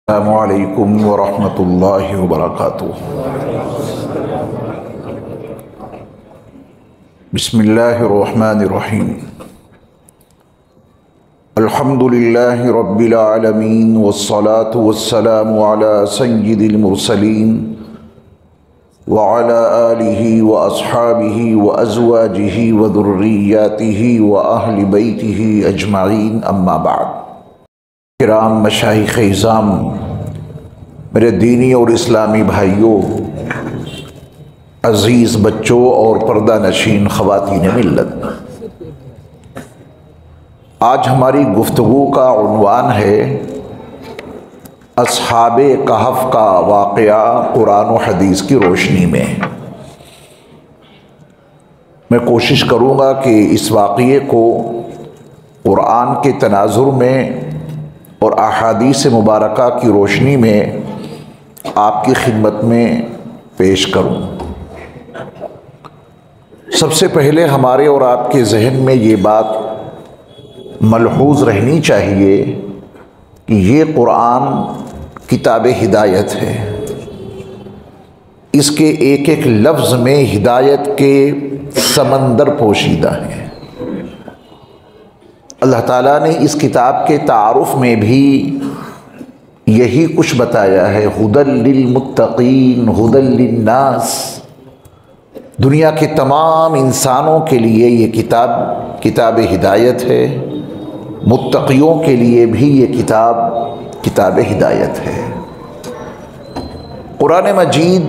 अस्सलामुअलैकुम वरहमतुल्लाहि वबरकातुहू। बिस्मिल्लाहिर्रहमानिर्रहीम। अल्हम्दुलिल्लाहि रब्बिल आलमीन वस्सलातु वस्सलामु अला सय्यिदिल मुरसलीन व अला आलिहि व अस्हाबिहि व अज़वाजिहि व दुर्रिय्यातिहि व अहलि बैतिहि अजमाइन, अम्मा बाद। किराम मशाइख़ इज़ाम, मेरे दीनी और इस्लामी भाइयों, अज़ीज़ बच्चों और पर्दा नशीन ख़वातीन मिल्लत, आज हमारी गुफ्तगू का उन्वान है अस्हाबे कहफ़ का वाक़या कुरान और हदीस की रोशनी में। मैं कोशिश करूँगा कि इस वाक़ये को कुरान के तनाज़ुर में और अहादीस मुबारका की रोशनी में आपकी खिदमत में पेश करूं। सबसे पहले हमारे और आपके जहन में ये बात मलहूज़ रहनी चाहिए कि ये कुरान किताब हिदायत है। इसके एक एक लफ्ज़ में हिदायत के समंदर पोशीदा हैं। अल्लाह ताला ने इस किताब के तारुफ में भी यही कुछ बताया है, हुदल लिल मुत्तकीन हुदल लिन्नास। दुनिया के तमाम इंसानों के लिए ये किताब हिदायत है, मुत्तकियों के लिए भी ये किताब हिदायत है। कुरान मजीद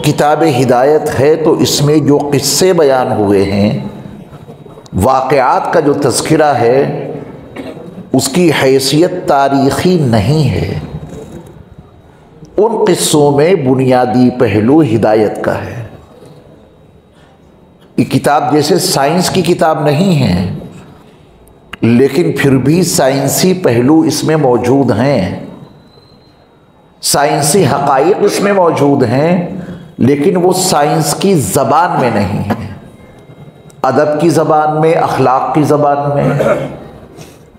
किताब हिदायत है तो इसमें जो क़िस्से बयान हुए हैं, वाक़यात का जो तज़किरा है, उसकी हैसियत तारीख़ी नहीं है। उन क़िस्सों में बुनियादी पहलू हिदायत का है। ये किताब जैसे साइंस की किताब नहीं है, लेकिन फिर भी साइंसी पहलू इसमें मौजूद हैं, साइंसी हक़ाइक़ इसमें मौजूद हैं, लेकिन वो साइंस की ज़बान में नहीं है, अदब की ज़बान में, अखलाक की ज़बान में।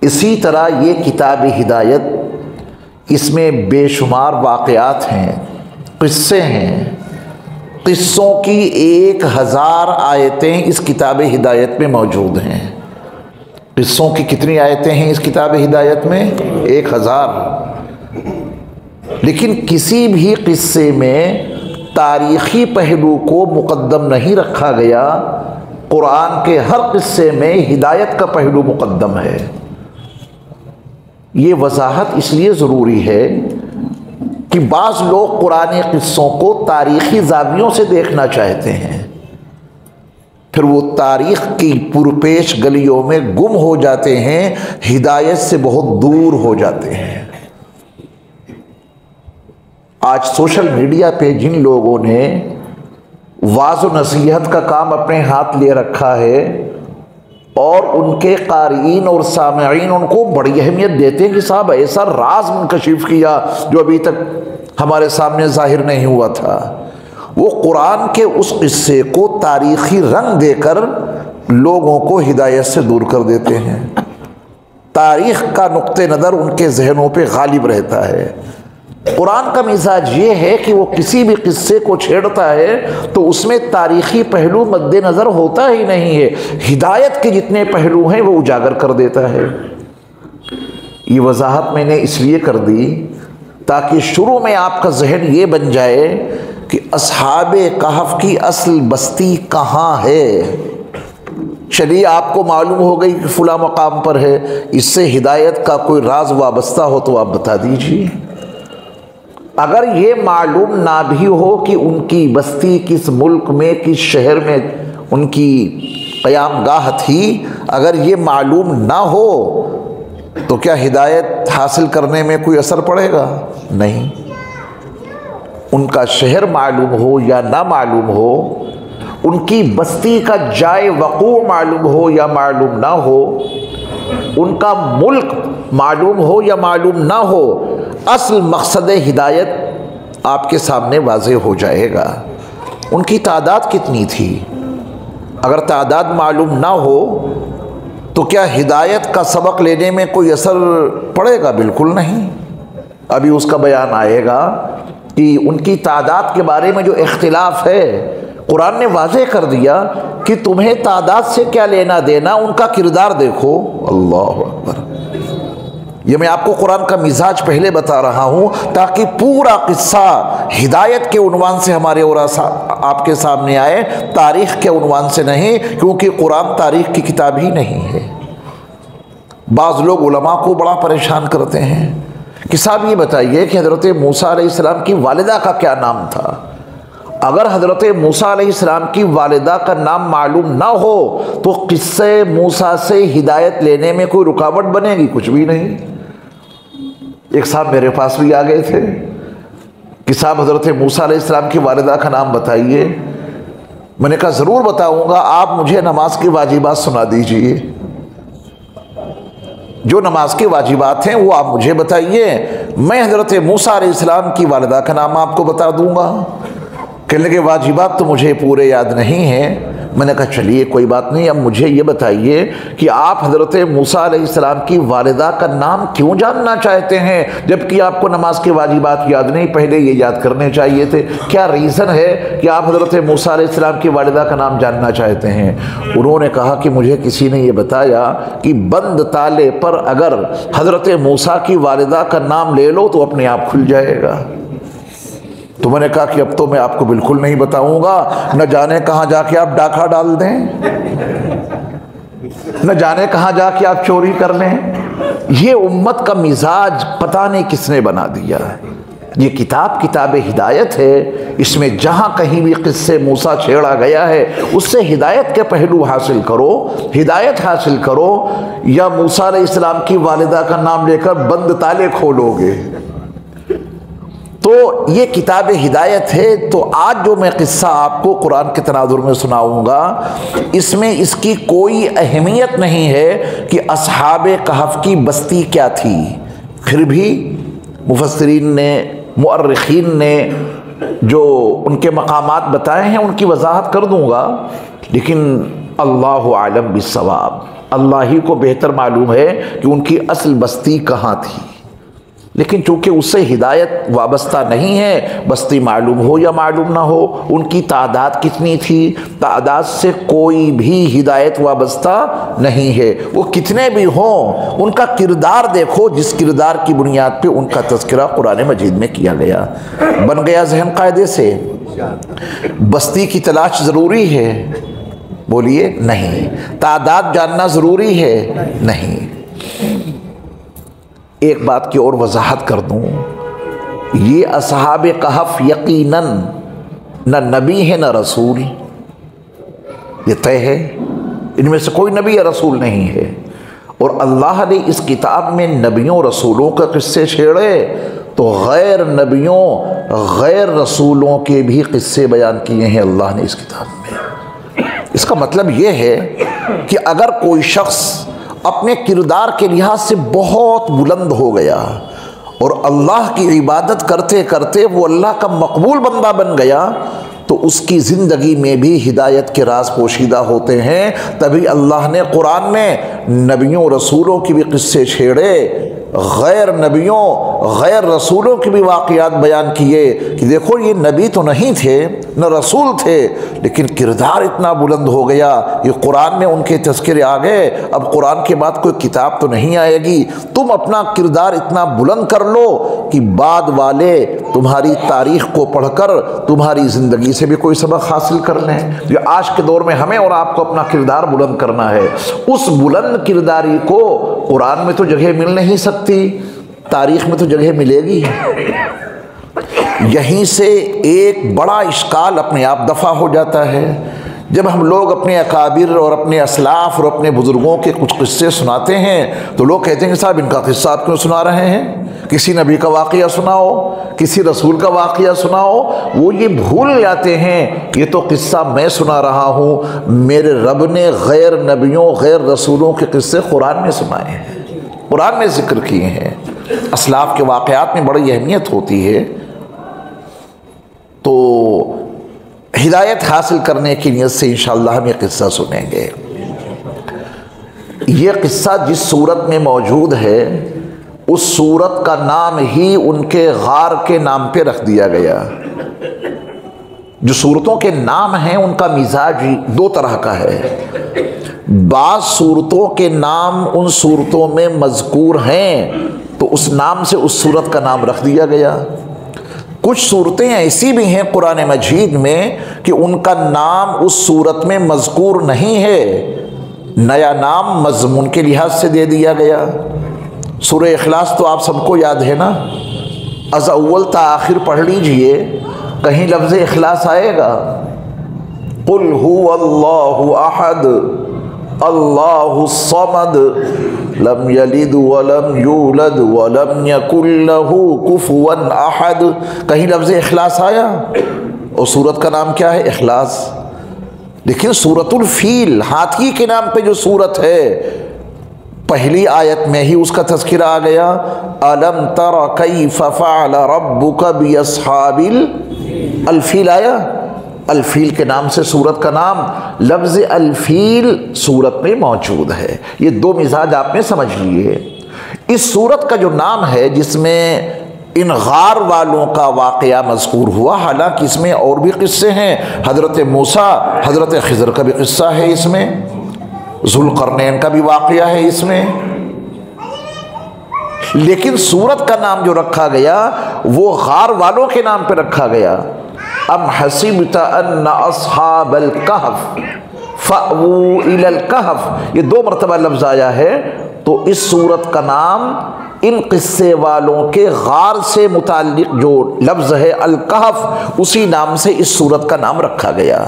इसी तरह ये किताब हिदायत, इसमें बेशुमार वाक़यात हैं, क़िस्से हैं। क़िस्सों की 1000 आयतें इस किताब हिदायत में मौजूद हैं। क़िस्सों की कितनी आयतें हैं इस किताब हिदायत में? 1000। लेकिन किसी भी क़िस्से में तारीख़ी पहलू को मुक़द्दम नहीं रखा गया। कुरान के हर क़िस्से में हिदायत का पहलू मुक़द्दम है। ये वजाहत इसलिए ज़रूरी है कि बाज़ लोग कुरानी क़िस्सों को तारीख़ी ज़ावियों से देखना चाहते हैं, फिर वो तारीख़ की पुरपेश गलियों में गुम हो जाते हैं, हिदायत से बहुत दूर हो जाते हैं। आज सोशल मीडिया पे जिन लोगों ने वाज़ व नसीहत का काम अपने हाथ ले रखा है और उनके क़ारीन और सामईन उनको बड़ी अहमियत देते हैं कि साहब ऐसा राज मुनकशिफ किया जो अभी तक हमारे सामने ज़ाहिर नहीं हुआ था, वो कुरान के उस क़िस्से को तारीख़ी रंग देकर लोगों को हिदायत से दूर कर देते हैं। तारीख़ का नुक्ते नज़र उनके जहनों पे गालिब रहता है। कुरान का मिजाज ये है कि वो किसी भी किस्से को छेड़ता है तो उसमें तारीख़ी पहलू मद्देनज़र होता ही नहीं है, हिदायत के जितने पहलू हैं वो उजागर कर देता है। ये वजाहत मैंने इसलिए कर दी ताकि शुरू में आपका जहन ये बन जाए कि अस्हाबे कहफ़ की असल बस्ती कहाँ है। चलिए आपको मालूम हो गई कि फ़ुला मकाम पर है, इससे हिदायत का कोई राज वाबस्ता हो तो आप बता दीजिए। अगर ये मालूम ना भी हो कि उनकी बस्ती किस मुल्क में, किस शहर में उनकी क़यामगाह थी, अगर ये मालूम ना हो तो क्या हिदायत हासिल करने में कोई असर पड़ेगा? नहीं। उनका शहर मालूम हो या ना मालूम हो, उनकी बस्ती का जाए वक़ू मालूम हो या मालूम ना हो, उनका मुल्क मालूम हो या मालूम ना हो, असल मकसद हिदायत आपके सामने वाज़े हो जाएगा। उनकी तादाद कितनी थी, अगर तादाद मालूम ना हो तो क्या हिदायत का सबक लेने में कोई असर पड़ेगा? बिल्कुल नहीं। अभी उसका बयान आएगा कि उनकी तादाद के बारे में जो इख्तिलाफ है, कुरान ने वाज़े कर दिया कि तुम्हें तादाद से क्या लेना देना, उनका किरदार देखो। अल्लाह अकबर। ये मैं आपको कुरान का मिजाज पहले बता रहा हूँ ताकि पूरा किस्सा हिदायत के उन्वान से हमारे और आपके सामने आए, तारीख़ के उन्वान से नहीं, क्योंकि कुरान तारीख़ की किताब ही नहीं है। बाज़ लोग उलमा को बड़ा परेशान करते हैं कि साहब ये बताइए कि हज़रत मूसा अलैहिस्सलाम की वालिदा का क्या नाम था। अगर हज़रत मूसा अलैहिस्सलाम की वालिदा का नाम मालूम ना हो तो किस्से मूसा से हिदायत लेने में कोई रुकावट बनेगी? कुछ भी नहीं। एक साहब मेरे पास भी आ गए थे कि साहब हज़रत मूसा अलैहिस्सलाम की वालिदा का नाम बताइए। मैंने कहा ज़रूर बताऊँगा, आप मुझे नमाज की वाजिबात सुना दीजिए। जो नमाज के वाजिबात हैं वो आप मुझे बताइए, मैं हज़रत मूसा अलैहिस्सलाम की वालिदा का नाम आपको बता दूंगा। कहने लगे वाजिबात तो मुझे पूरे याद नहीं हैं। मैंने कहा चलिए कोई बात नहीं, अब मुझे ये बताइए कि आप हज़रत मूसा अलैहिस्सलाम की वालिदा का नाम क्यों जानना चाहते हैं, जबकि आपको नमाज के वाजिबात याद नहीं, पहले ये याद करने चाहिए थे। क्या रीज़न है कि आप हज़रत मूसा अलैहिस्सलाम की वालिदा का नाम जानना चाहते हैं? उन्होंने कहा कि मुझे किसी ने ये बताया कि बंद ताले पर अगर हज़रत मूसा की वालिदा का नाम ले लो तो अपने आप खुल जाएगा। तो मैंने कहा कि अब तो मैं आपको बिल्कुल नहीं बताऊंगा, न जाने कहाँ जाके आप डाका डाल दें, न जाने कहाँ जाके आप चोरी कर लें। ये उम्मत का मिजाज पता नहीं किसने बना दिया है। ये किताब हिदायत है, इसमें जहाँ कहीं भी किस्से मूसा छेड़ा गया है उससे हिदायत के पहलू हासिल करो, हिदायत हासिल करो, या मूसा अलैहिस्सलाम की वालिदा का नाम लेकर बंद ताले खोलोगे। तो ये किताब हिदायत है। तो आज जो मैं किस्सा आपको कुरान के तनाजुर में सुनाऊंगा, इसमें इसकी कोई अहमियत नहीं है कि अस्हाबे कहफ की बस्ती क्या थी, फिर भी मुफस्सिरीन ने, मुअर्रिखीन ने जो उनके मकामात बताए हैं उनकी वजाहत कर दूंगा, लेकिन अल्लाहु आलम बिस्सवाब, अल्लाह ही को बेहतर मालूम है कि उनकी असल बस्ती कहाँ थी। लेकिन चूँकि उससे हिदायत वाबस्ता नहीं है, बस्ती मालूम हो या मालूम ना हो, उनकी तादाद कितनी थी, तादाद से कोई भी हिदायत वाबस्ता नहीं है। वो कितने भी हों, उनका किरदार देखो, जिस किरदार की बुनियाद पे उनका तज़किरा कुरान मजीद में किया गया। बन गया जहन कायदे से। बस्ती की तलाश ज़रूरी है? बोलिए नहीं। तादाद जानना ज़रूरी है? नहीं। एक बात की और वजाहत कर दूँ, ये असहाबे कहफ यकीनन न नबी है न रसूल, ये तय है, इनमें से कोई नबी या रसूल नहीं है। और अल्लाह ने इस किताब में नबियों रसूलों का किस्से छेड़े तो गैर नबियों गैर रसूलों के भी किस्से बयान किए हैं अल्लाह ने इस किताब में। इसका मतलब ये है कि अगर कोई शख्स अपने किरदार के लिहाज से बहुत बुलंद हो गया और अल्लाह की इबादत करते करते वो अल्लाह का मकबूल बंदा बन गया, तो उसकी ज़िंदगी में भी हिदायत के राज पोशीदा होते हैं। तभी अल्लाह ने कुरान में नबियों रसूलों की भी किस्से छेड़े, गैर नबियों गैर रसूलों के भी वाक़यात बयान किए कि देखो ये नबी तो नहीं थे न रसूल थे, लेकिन किरदार इतना बुलंद हो गया, ये कुरान में उनके तज़किरे आ गए। अब कुरान के बाद कोई किताब तो नहीं आएगी, तुम अपना किरदार इतना बुलंद कर लो कि बाद वाले तुम्हारी तारीख़ को पढ़कर तुम्हारी ज़िंदगी से भी कोई सबक हासिल कर लें। जो आज के दौर में हमें और आपको अपना किरदार बुलंद करना है, उस बुलंद किरदारी को कुरान में तो जगह मिल नहीं सकती, तारीख़ में तो जगह मिलेगी। यहीं से एक बड़ा इश्काल अपने आप दफ़ा हो जाता है। जब हम लोग अपने अकाबिर और अपने असलाफ और अपने बुज़ुर्गों के कुछ किस्से सुनाते हैं तो लोग कहते हैं कि साहब इनका किस्सा आप क्यों सुना रहे हैं, किसी नबी का वाक़या सुनाओ, किसी रसूल का वाक़या सुनाओ। वो ये भूल जाते हैं ये तो किस्सा मैं सुना रहा हूँ, मेरे रब ने गैर नबियों गैर रसूलों के किस्से कुरान में सुनाए हैं, कुरान में ज़िक्र किए हैं। असलाफ के वाक़यात में बड़ी अहमियत होती है। तो हिदायत हासिल करने की नीयत से इंशाअल्लाह हम ये किस्सा सुनेंगे। ये किस्सा जिस सूरत में मौजूद है उस सूरत का नाम ही उनके गार के नाम पे रख दिया गया। जो सूरतों के नाम हैं उनका मिजाज दो तरह का है। बाज़ सूरतों के नाम उन सूरतों में मज़कूर हैं तो उस नाम से उस सूरत का नाम रख दिया गया। कुछ सूरतें ऐसी भी हैं कुरान मजीद में कि उनका नाम उस सूरत में मज़कूर नहीं है, नया नाम मज़मून के लिहाज से दे दिया गया। सूरह इखलास तो आप सबको याद है ना, अज़ अव्वल ता आखिर पढ़ लीजिए, कहीं लफ्ज़ इखलास आएगा? कुल हुवल्लाहु अहद अल्लाहु समद लम यलिद वलम यूलद वलम यकुल लहू कुफुवन अहद, कहीं लफ्ज़ इखलास आया? और सूरत का नाम क्या है? इखलास। लेकिन सूरतुल फील, हाथी के नाम पे जो सूरत है, पहली आयत में ही उसका तज़किरा आ गया, अलम तरा कैफ़ फ़अल रब्बुका बिअस्हाबिल अलफील आया। अलफील के नाम से सूरत का नाम, लफ्ज़ अलफील सूरत में मौजूद है। ये दो मिजाज आपने समझ लिए। इस सूरत का जो नाम है जिसमें इन गार वालों का वाक़या मज़कूर हुआ, हालांकि इसमें और भी क़िस्से हैं, हज़रत मूसा हज़रत खिज़र का भी क़िस्सा है इसमें, ज़ुल्क़रनैन का भी वाक़या है इसमें, लेकिन सूरत का नाम जो रखा गया वो गार वालों के नाम पे रखा गया। अम हसीबता अन्ना अस्हाबल कहफ फ़अवू इलल कहफ, ये दो मरतबा लफ्ज़ आया है। तो इस सूरत का नाम इन क़िस्से वालों के गार से मुताल्लिक़ जो लफ्ज़ है अल कहफ, उसी नाम से इस सूरत का नाम रखा गया।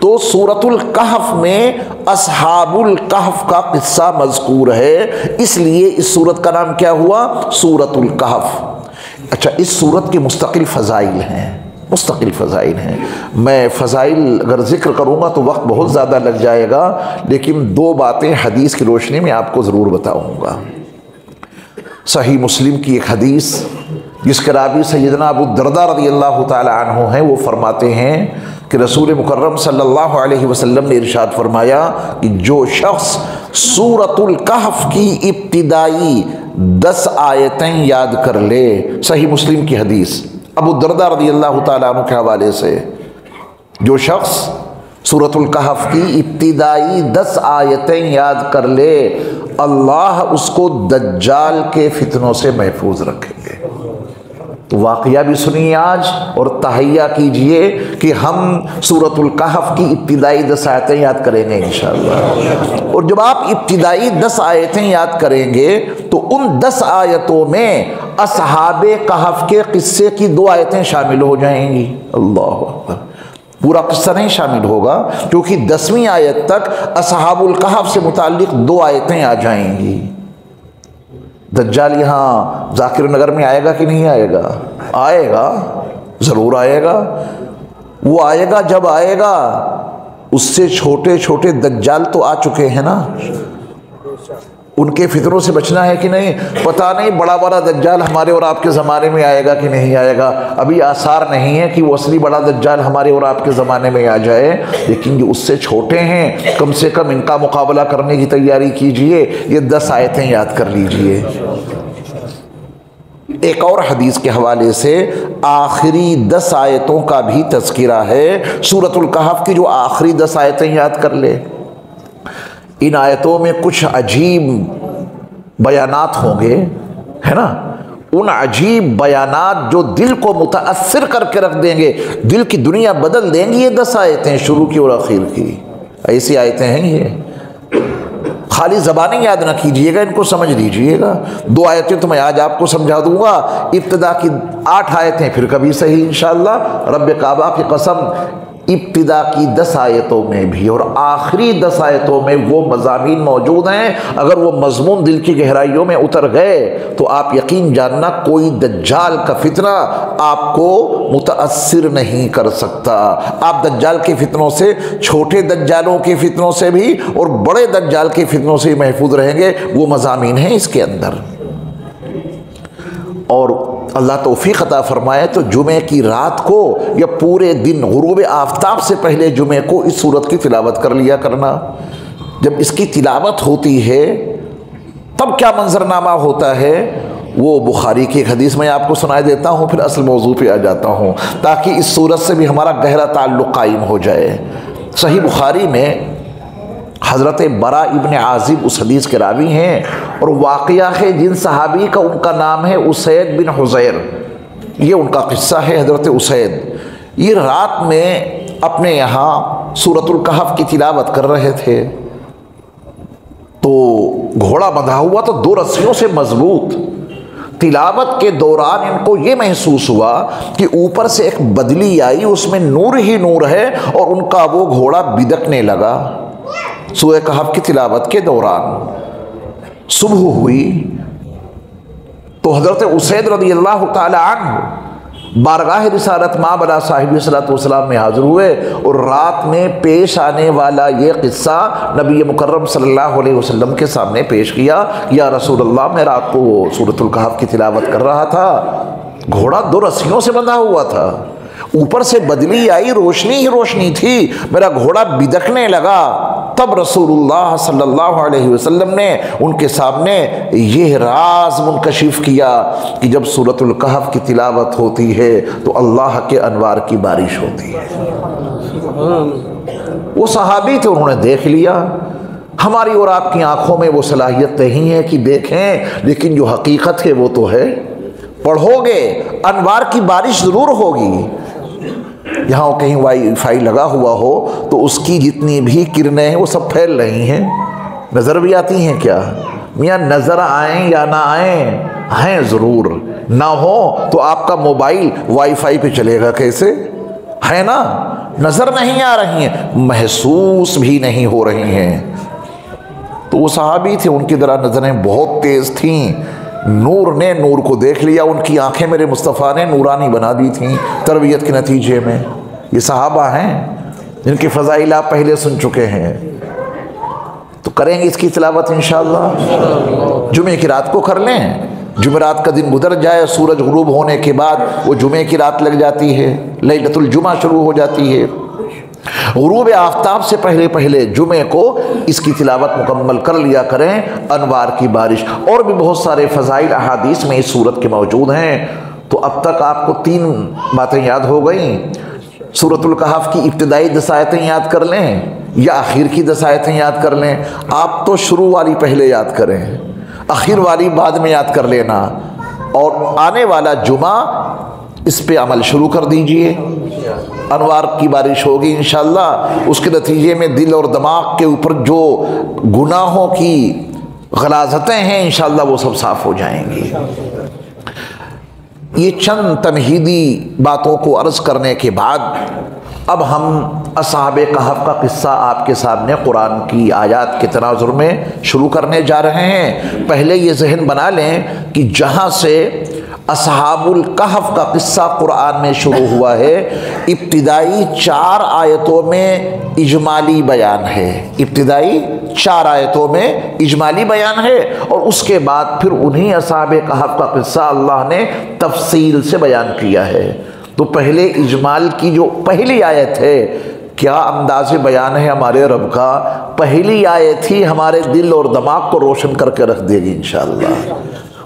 तो सूरतुल कहफ में अस्हाबुल कहफ का किस्सा मज़कूर है, इसलिए इस सूरत का नाम क्या हुआ? सूरतुल कहफ। अच्छा, इस सूरत की मुस्तकिल फ़ज़ाइल हैं, मुस्तकिल फ़ज़ाइल हैं। मैं फ़ज़ाइल अगर ज़िक्र करूँगा तो वक्त बहुत ज़्यादा लग जाएगा, लेकिन दो बातें हदीस की रोशनी में आपको ज़रूर बताऊँगा। सही मुस्लिम की एक हदीस जिसके रावी सैयदना अबू दरदा रज़ियल्लाहु ताला अन्हु हैं, वो फरमाते हैं कि रसूल मुकर्रम सल्लल्लाहु अलैहि वसल्लम ने इरशाद फरमाया कि जो शख्स सूरतुल कहफ की इब्तिदाई 10 आयतें याद कर ले, सही मुस्लिम की हदीस अबू दरदा रज़ियल्लाहु ताला अन्हु के हवाले से, जो शख्स सूरतुल कहफ की इब्तिदाई 10 आयतें याद कर ले, अल्लाह उसको दज्जाल के फितनों से महफूज रखेंगे। तो वाक़या भी सुनिए आज और तहैया कीजिए कि हम सूरतुल कहफ की इब्तिदाई 10 आयतें याद करेंगे इंशाअल्लाह। और जब आप इब्तिदाई 10 आयतें याद करेंगे तो उन 10 आयतों में असहाबे कहफ के किस्से की 2 आयतें शामिल हो जाएंगी। अल्लाह अकबर। पूरा किस्सा नहीं शामिल होगा क्योंकि 10वीं आयत तक असहाबुल कहफ से मुताल्लिक़ 2 आयतें आ जाएंगी। दज्जाल यहाँ जाकिर नगर में आएगा कि नहीं आएगा? आएगा, ज़रूर आएगा। वो आएगा, जब आएगा उससे छोटे छोटे दज्जाल तो आ चुके हैं ना, उनके फितरों से बचना है कि नहीं? पता नहीं बड़ा बड़ा दज्जाल हमारे और आपके ज़माने में आएगा कि नहीं आएगा। अभी आसार नहीं है कि वो असली बड़ा दज्जाल हमारे और आपके ज़माने में आ जाए, लेकिन जो उससे छोटे हैं कम से कम इनका मुकाबला करने की तैयारी कीजिए। ये 10 आयतें याद कर लीजिए। एक और हदीस के हवाले से आखिरी 10 आयतों का भी तज़किरा है। सूरतुल कहफ की जो आखिरी 10 आयतें याद कर ले। इन आयतों में कुछ अजीब बयानात होंगे, है ना? उन अजीब बयानात जो दिल को मुताअस्सिर करके रख देंगे, दिल की दुनिया बदल देंगी। ये 10 आयतें शुरू की और आखिर की ऐसी आयतें हैं। ये खाली ज़बानी याद ना कीजिएगा, इनको समझ लीजिएगा। 2 आयतें तो मैं आज आपको समझा दूंगा। इब्तिदा की 8 आयतें फिर कभी सही इंशाअल्लाह। रब्बे काबा की कसम, इब्तिदा की 10 आयतों में भी और आखिरी 10 आयतों में वो मज़ामीन मौजूद हैं। अगर वो मज़मून दिल की गहराइयों में उतर गए तो आप यकीन जानना कोई दज्जाल का फितना आपको मुताअस्सिर नहीं कर सकता। आप दज्जाल के फितनों से, छोटे दज्जालों के फितनों से भी और बड़े दज्जाल के फितनों से महफूज रहेंगे। वो मज़ामीन हैं इसके अंदर। और अल्लाह तौफीक अता फरमाए तो जुमे की रात को या पूरे दिन गुरूब आफ्ताब से पहले जुमे को इस सूरत की तिलावत कर लिया करना। जब इसकी तिलावत होती है तब क्या मंजरनामा होता है, वो बुखारी की एक हदीस मैं आपको सुनाई देता हूँ, फिर असल मौजू पे आ जाता हूँ, ताकि इस सूरत से भी हमारा गहरा ताल्लुक़ कायम हो जाए। सही बुखारी में हज़रत बरा इब्न आज़िब उस हदीस के रावी हैं, और वाक़या है जिन सहाबी का उनका नाम है उसैद बिन हुज़ैर, ये उनका किस्सा है। हज़रत उसैद ये रात में अपने यहाँ सूरतुल कहफ की तिलावत कर रहे थे, तो घोड़ा बंधा हुआ तो 2 रस्सियों से मजबूत। तिलावत के दौरान इनको ये महसूस हुआ कि ऊपर से एक बदली आई, उसमें नूर ही नूर है, और उनका वो घोड़ा बिदकने लगा। सूरह कहफ की तिलावत के दौरान सुबह हुई तो हज़रत उसैद रज़ियल्लाहु ताला अन्हु बारगाह रिसालत माबला साहिब सल्लल्लाहु अलैहि वसल्लम में हाज़िर हुए, और रात में पेश आने वाला ये क़िस्सा नबी मुकर्रम सल्लल्लाहु अलैहि वसल्लम के सामने पेश किया। या रसूलल्लाह, मैं रात को सूरतुल कहफ की तिलावत कर रहा था, घोड़ा 2 रस्सियों से बंधा हुआ था, ऊपर से बदली आई, रोशनी ही रोशनी थी, मेरा घोड़ा बिदकने लगा। तब रसूलुल्लाह सल्लल्लाहु अलैहि वसल्लम ने उनके सामने यह राज मुनकशिफ किया कि जब सूरतुल कहफ की तिलावत होती है तो अल्लाह के अनवार की बारिश होती है। वो सहाबी थे, उन्होंने देख लिया। हमारी और आपकी आंखों में वो सलाहियत नहीं है कि देखें, लेकिन जो हकीकत है वो तो है। पढ़ोगे अनवार की बारिश ज़रूर होगी। यहाँ कहीं वाईफाई लगा हुआ हो तो उसकी जितनी भी किरणें हैं वो सब फैल रही हैं, नज़र भी आती हैं क्या? मियाँ नज़र आएँ या ना आएँ, हैं ज़रूर। ना हो तो आपका मोबाइल वाईफाई पे चलेगा कैसे? है ना, नज़र नहीं आ रही हैं, महसूस भी नहीं हो रही हैं। तो वो सहाबी थे, उनकी तरह नज़रें बहुत तेज़ थीं। नूर ने नूर को देख लिया, उनकी आंखें मेरे मुस्तफ़ा ने नूरानी बना दी थीं तरबियत के नतीजे में। ये सहाबा हैं जिनके फ़ज़ाइल आप पहले सुन चुके हैं। तो करेंगे इसकी तिलावत इंशाअल्लाह। जुमे की रात को कर लें, जुमेरात का दिन गुजर जाए, सूरज गुरूब होने के बाद वो जुमे की रात लग जाती है, लैलतुल जुमा शुरू हो जाती है। गुरूब आफ्ताब से पहले पहले जुमे को इसकी तिलावत मुकम्मल कर लिया करें, अनवार की बारिश। और भी बहुत सारे फ़ज़ाइल अहादीस में इस सूरत के मौजूद हैं। तो अब तक आपको 3 बातें याद हो गई। सूरतुल कहफ की इब्तिदाई 10 आयतें याद कर लें या आखिर की 10 आयतें याद कर लें। आप तो शुरू वाली पहले याद करें, आखिर वाली बाद में याद कर लेना, और आने वाला जुमा इस पे अमल शुरू कर दीजिए। अनवार की बारिश होगी इंशाअल्लाह, उसके नतीजे में दिल और दिमाग के ऊपर जो गुनाहों की गलाज़तें हैं इंशाअल्लाह वो सब साफ़ हो जाएंगी। ये चंद तमहीदी बातों को अर्ज़ करने के बाद अब हम असहाबे कहफ का किस्सा आपके सामने कुरान की आयत के तनाजुर में शुरू करने जा रहे हैं। पहले ये जहन बना लें कि जहाँ से असहाबुल कहफ का किस्सा कुरान में शुरू हुआ है, इब्तिदाई 4 आयतों में इजमाली बयान है। इब्तिदाई 4 आयतों में इजमाली बयान है, और उसके बाद फिर उन्हीं असहाबे कहफ का किस्सा अल्लाह ने तफसील से बयान किया है। तो पहले इजमाल की जो पहली आयत है, क्या अंदाज़ बयान है हमारे रब का। पहली आयत ही हमारे दिल और दिमाग को रोशन करके रख देगी इंशाअल्लाह।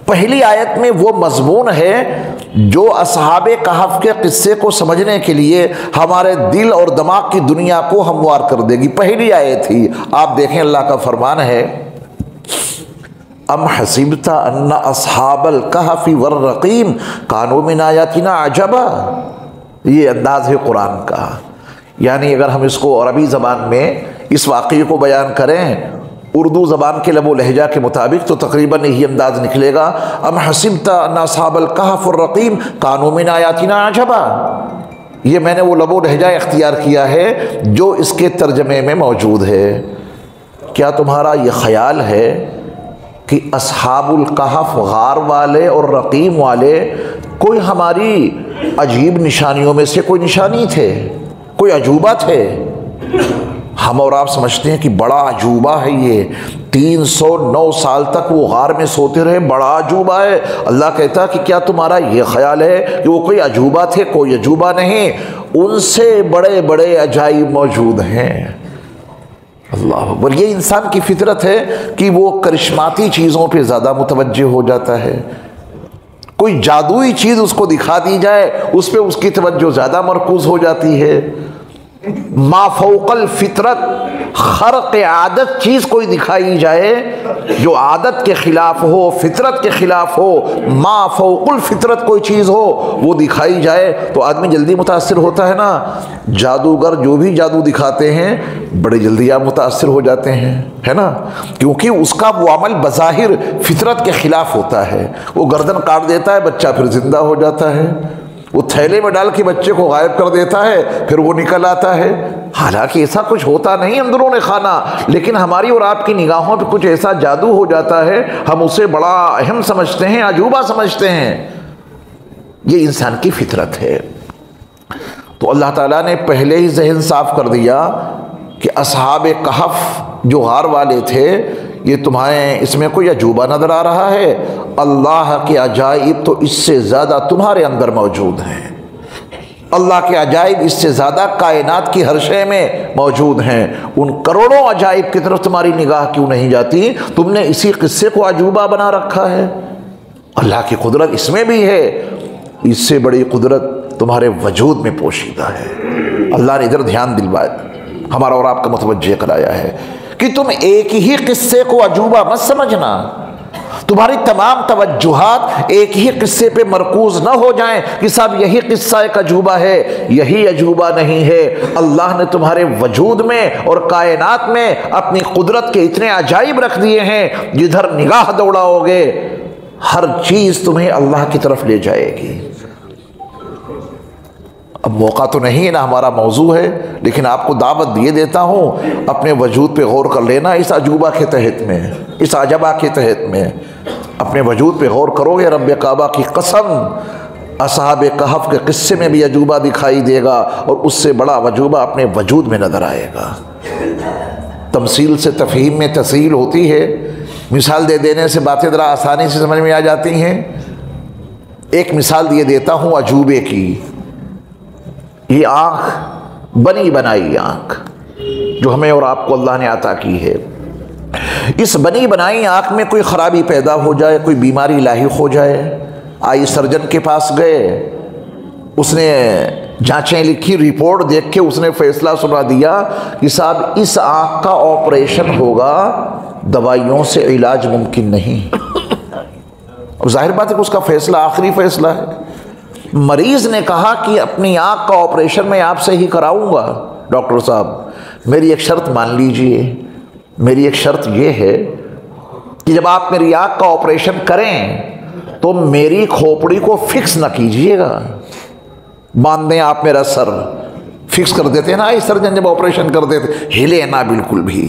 पहली आयत में वो मजमून है जो असहाबे कहफ के किस्से को समझने के लिए हमारे दिल और दिमाग की दुनिया को हमवार कर देगी। पहली आयत ही आप देखें, अल्लाह का फरमान है, अम हसीबता अन्ना असहाबल कहफी वर रकीम कानू मिन आयातिना अजबा। ये अंदाज है कुरान का। यानी अगर हम इसको अरबी ज़बान में इस वाक़ये को बयान करें उर्दू ज़बान के लबो लहजा के मुताबिक, तो तकरीबन यही अंदाज़ निकलेगा, अम हसीबता अन्ना असहाबल कहफ वर रकीम कानू मिन आयातिना अजबा। ये मैंने वो लबो लहजा इख्तियार किया है जो इसके तर्जमे में मौजूद है। क्या तुम्हारा ये ख्याल है कि असहाबुल कहफ गार वाले और रकीम वाले कोई हमारी अजीब निशानियों में से कोई निशानी थे, कोई अजूबा थे? हम और आप समझते हैं कि बड़ा अजूबा है ये, 309 साल तक वो गार में सोते रहे, बड़ा अजूबा है। अल्लाह कहता कि क्या तुम्हारा ये ख्याल है कि वो कोई अजूबा थे? कोई अजूबा नहीं, उनसे बड़े बड़े अजाइब मौजूद हैं। अल्लाह, और ये इंसान की फितरत है कि वो करिश्माती चीज़ों पे ज़्यादा मुतवज्जे हो जाता है। कोई जादुई चीज़ उसको दिखा दी जाए, उस पर उसकी तवज्जो ज़्यादा मरकूज हो जाती है। माफौकल फितरत खर्क आदत चीज़ कोई दिखाई जाए जो आदत के ख़िलाफ़ हो, फितरत के ख़िलाफ़ हो, माफौकुल फितरत कोई चीज़ हो वो दिखाई जाए तो आदमी जल्दी मुतासिर होता है ना। जादूगर जो भी जादू दिखाते हैं बड़े जल्दी आप मुतासिर हो जाते हैं, है ना, क्योंकि उसका वो अमल बज़ाहिर फितरत के ख़िलाफ़ होता है। वो गर्दन काट देता है, बच्चा फिर ज़िंदा हो जाता है। वो थैले में डाल के बच्चे को गायब कर देता है, फिर वो निकल आता है। हालांकि ऐसा कुछ होता नहीं अंदरूनी खाना, लेकिन हमारी और आपकी निगाहों पे कुछ ऐसा जादू हो जाता है, हम उसे बड़ा अहम समझते हैं, अजूबा समझते हैं। ये इंसान की फितरत है। तो अल्लाह ताला ने पहले ही जहन साफ कर दिया कि असहाबे कहफ जो गार वाले थे, ये तुम्हें इसमें कोई अजूबा नज़र आ रहा है? अल्लाह के अजाइब तो इससे ज़्यादा तुम्हारे अंदर मौजूद हैं। अल्लाह के अजाइब इससे ज़्यादा कायनात की हर शय में मौजूद हैं। उन करोड़ों अजाइब की तरफ तुम्हारी निगाह क्यों नहीं जाती? तुमने इसी किस्से को अजूबा बना रखा है। अल्लाह की कुदरत इसमें भी है, इससे बड़ी कुदरत तुम्हारे वजूद में पोशीदा है। अल्लाह ने इधर ध्यान दिलवाया, हमारा और आपका मुतवज्जे कराया है कि तुम एक ही किस्से को अजूबा मत समझना। तुम्हारी तमाम तवज्जुहात एक ही किस्से पे मरकूज न हो जाएं कि साहब यही किस्सा एक अजूबा है। यही अजूबा नहीं है। अल्लाह ने तुम्हारे वजूद में और कायनात में अपनी कुदरत के इतने अजाइब रख दिए हैं, जिधर निगाह दौड़ाओगे हर चीज़ तुम्हें अल्लाह की तरफ ले जाएगी। अब मौका तो नहीं है ना, हमारा मौजू है, लेकिन आपको दावत दिए देता हूँ, अपने वजूद पे गौर कर लेना। इस अजूबा के तहत में, इस अजबा के तहत में अपने वजूद पे गौर करोगे, रब काबा की कसम असहाबे कहफ के किस्से में भी अजूबा दिखाई देगा और उससे बड़ा अजूबा अपने वजूद में नज़र आएगा। तमसील से तफहीम में तसील होती है। मिसाल दे देने से बातें ज़रा आसानी से समझ में आ जाती हैं। एक मिसाल दिए देता हूँ अजूबे की। ये आँख बनी बनाई आँख जो हमें और आपको अल्लाह ने अता की है, इस बनी बनाई आँख में कोई ख़राबी पैदा हो जाए, कोई बीमारी लाहिक हो जाए, आई सर्जन के पास गए, उसने जांचें लिखी, रिपोर्ट देख के उसने फैसला सुना दिया कि साहब इस आँख का ऑपरेशन होगा, दवाइयों से इलाज मुमकिन नहीं। अब जाहिर बात है कि उसका फैसला आखिरी फैसला है। मरीज़ ने कहा कि अपनी आँख का ऑपरेशन मैं आपसे ही कराऊंगा। डॉक्टर साहब मेरी एक शर्त मान लीजिए, मेरी एक शर्त ये है कि जब आप मेरी आँख का ऑपरेशन करें तो मेरी खोपड़ी को फिक्स ना कीजिएगा। बांध दें आप मेरा सर, फिक्स कर देते हैं ना सर्जन जब ऑपरेशन कर देते, हिले ना बिल्कुल भी।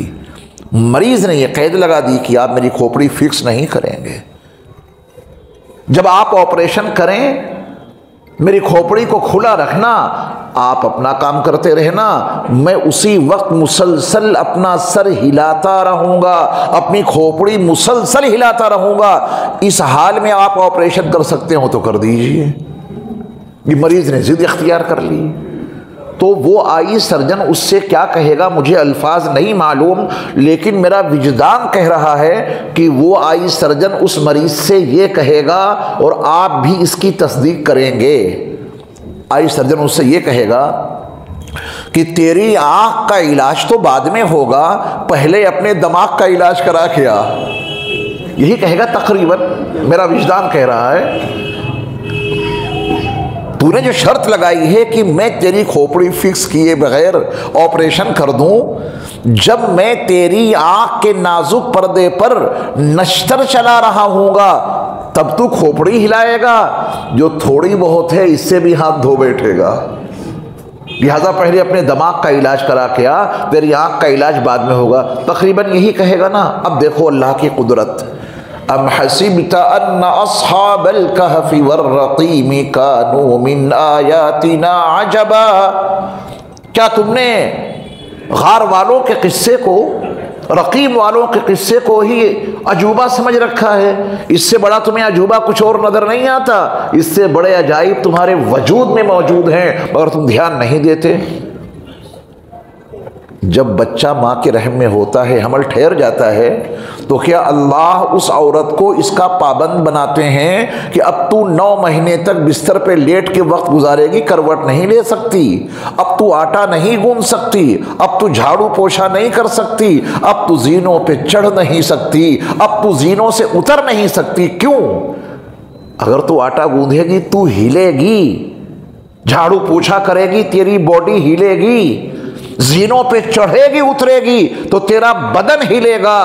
मरीज़ ने यह कैद लगा दी कि आप मेरी खोपड़ी फिक्स नहीं करेंगे। जब आप ऑपरेशन करें मेरी खोपड़ी को खुला रखना, आप अपना काम करते रहना, मैं उसी वक्त मुसलसल अपना सर हिलाता रहूँगा, अपनी खोपड़ी मुसलसल हिलाता रहूँगा। इस हाल में आप ऑपरेशन कर सकते हो तो कर दीजिए। ये मरीज़ ने जिद इख्तियार कर ली। तो वो आई सर्जन उससे क्या कहेगा मुझे अल्फाज नहीं मालूम, लेकिन मेरा विजदान कह रहा है कि वो आई सर्जन उस मरीज से ये कहेगा और आप भी इसकी तस्दीक करेंगे। आई सर्जन उससे ये कहेगा कि तेरी आँख का इलाज तो बाद में होगा, पहले अपने दिमाग का इलाज करा के आ। यही कहेगा तकरीबन, मेरा विजदान कह रहा है। तूने जो शर्त लगाई है कि मैं तेरी खोपड़ी फिक्स किए बगैर ऑपरेशन कर दूं, जब मैं तेरी आँख के नाजुक पर्दे पर नश्तर चला रहा हूँगा तब तू खोपड़ी हिलाएगा, जो थोड़ी बहुत है इससे भी हाथ धो बैठेगा। लिहाजा पहले अपने दिमाग का इलाज करा के आ, तेरी आँख का इलाज बाद में होगा। तकरीबन यही कहेगा ना। अब देखो अल्लाह की कुदरत। अम हसिबता अन्ना अस्हाबल कहफि वर्रक़ीम कानू मिन आयातिना अजबा, क्या तुमने गार वालों के किस्से को, रक़ीम वालों के किस्से को ही अजूबा समझ रखा है? इससे बड़ा तुम्हें अजूबा कुछ और नज़र नहीं आता। इससे बड़े अजाइब तुम्हारे वजूद में मौजूद हैं मगर तुम ध्यान नहीं देते। जब बच्चा माँ के रहम में होता है, हमल ठहर जाता है, तो क्या अल्लाह उस औरत को इसका पाबंद बनाते हैं कि अब तू 9 महीने तक बिस्तर पे लेट के वक्त गुजारेगी, करवट नहीं ले सकती, अब तू आटा नहीं गूंद सकती, अब तू झाड़ू पोछा नहीं कर सकती, अब तू जीनों पे चढ़ नहीं सकती, अब तू जीनों से उतर नहीं सकती। क्यों? अगर तू आटा गूंदेगी तू हिलेगी, झाड़ू पोछा करेगी तेरी बॉडी हिलेगी, जीनों पे चढ़ेगी उतरेगी तो तेरा बदन हिलेगा।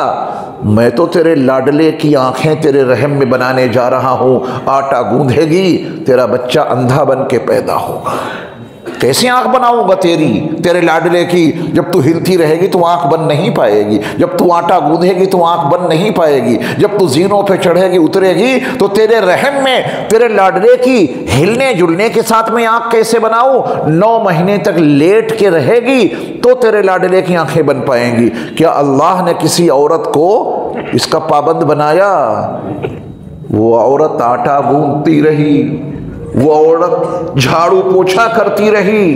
मैं तो तेरे लाडले की आंखें तेरे रहम में बनाने जा रहा हूं, आटा गूंधेगी, तेरा बच्चा अंधा बन के पैदा होगा। कैसे आंख बनाऊंगा तेरे लाडले की? जब तू हिलती रहेगी तो आंख बन नहीं पाएगी, जब तू आटा गूंधेगी तो आंख बन नहीं पाएगी, जब तू जीनों पे चढ़ेगी उतरेगी तो तेरे रहम में तेरे लाडले की हिलने जुलने के साथ में आंख कैसे बनाऊं? 9 महीने तक लेट के रहेगी तो तेरे लाडले की आंखें बन पाएंगी। क्या अल्लाह ने किसी औरत को इसका पाबंद बनाया? वो औरत आटा गूंथती रही, वो औरत झाड़ू पोछा करती रही,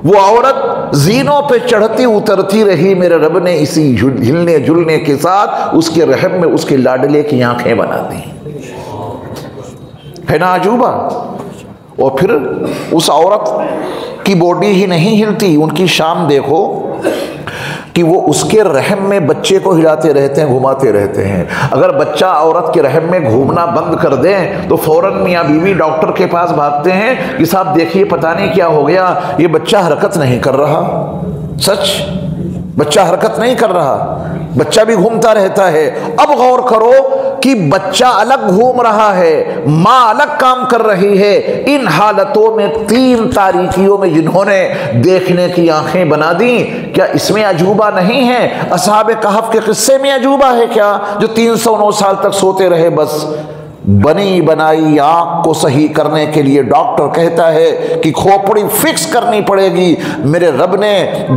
वो औरत जीनों पे चढ़ती उतरती रही। मेरे रब ने इसी हिलने जुलने के साथ उसके रहम में उसके लाडले की आंखें बना दी। है ना अजूबा? और फिर उस औरत की बॉडी ही नहीं हिलती, उनकी शाम देखो कि वो उसके रहम में बच्चे को हिलाते रहते हैं, घुमाते रहते हैं। अगर बच्चा औरत के रहम में घूमना बंद कर दें तो फौरन मियाँ बीवी डॉक्टर के पास भागते हैं कि साहब देखिए पता नहीं क्या हो गया, ये बच्चा हरकत नहीं कर रहा। सच, बच्चा हरकत नहीं कर रहा, बच्चा भी घूमता रहता है। अब गौर करो कि बच्चा अलग घूम रहा है, माँ अलग काम कर रही है। इन हालतों में 3 तारीकियों में जिन्होंने देखने की आंखें बना दी, क्या इसमें अजूबा नहीं है? असहाबे कहफ के किस्से में अजूबा है क्या, जो 309 साल तक सोते रहे? बस बनी बनाई आंख को सही करने के लिए डॉक्टर कहता है कि खोपड़ी फिक्स करनी पड़ेगी। मेरे रब ने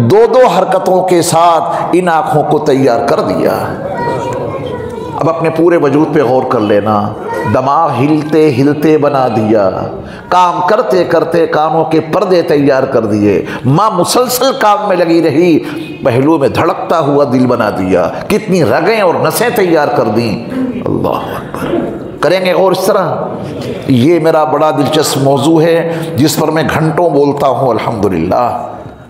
2-2 हरकतों के साथ इन आंखों को तैयार कर दिया। अब अपने पूरे वजूद पे गौर कर लेना। दिमाग हिलते हिलते बना दिया, काम करते करते कानों के पर्दे तैयार कर दिए, माँ मुसलसल काम में लगी रही, पहलू में धड़कता हुआ दिल बना दिया, कितनी रगें और नसें तैयार कर दी। अल्लाह अकबर। करेंगे और इस तरह। ये मेरा बड़ा दिलचस्प मौजू है जिस पर मैं घंटों बोलता हूँ अल्हम्दुलिल्लाह,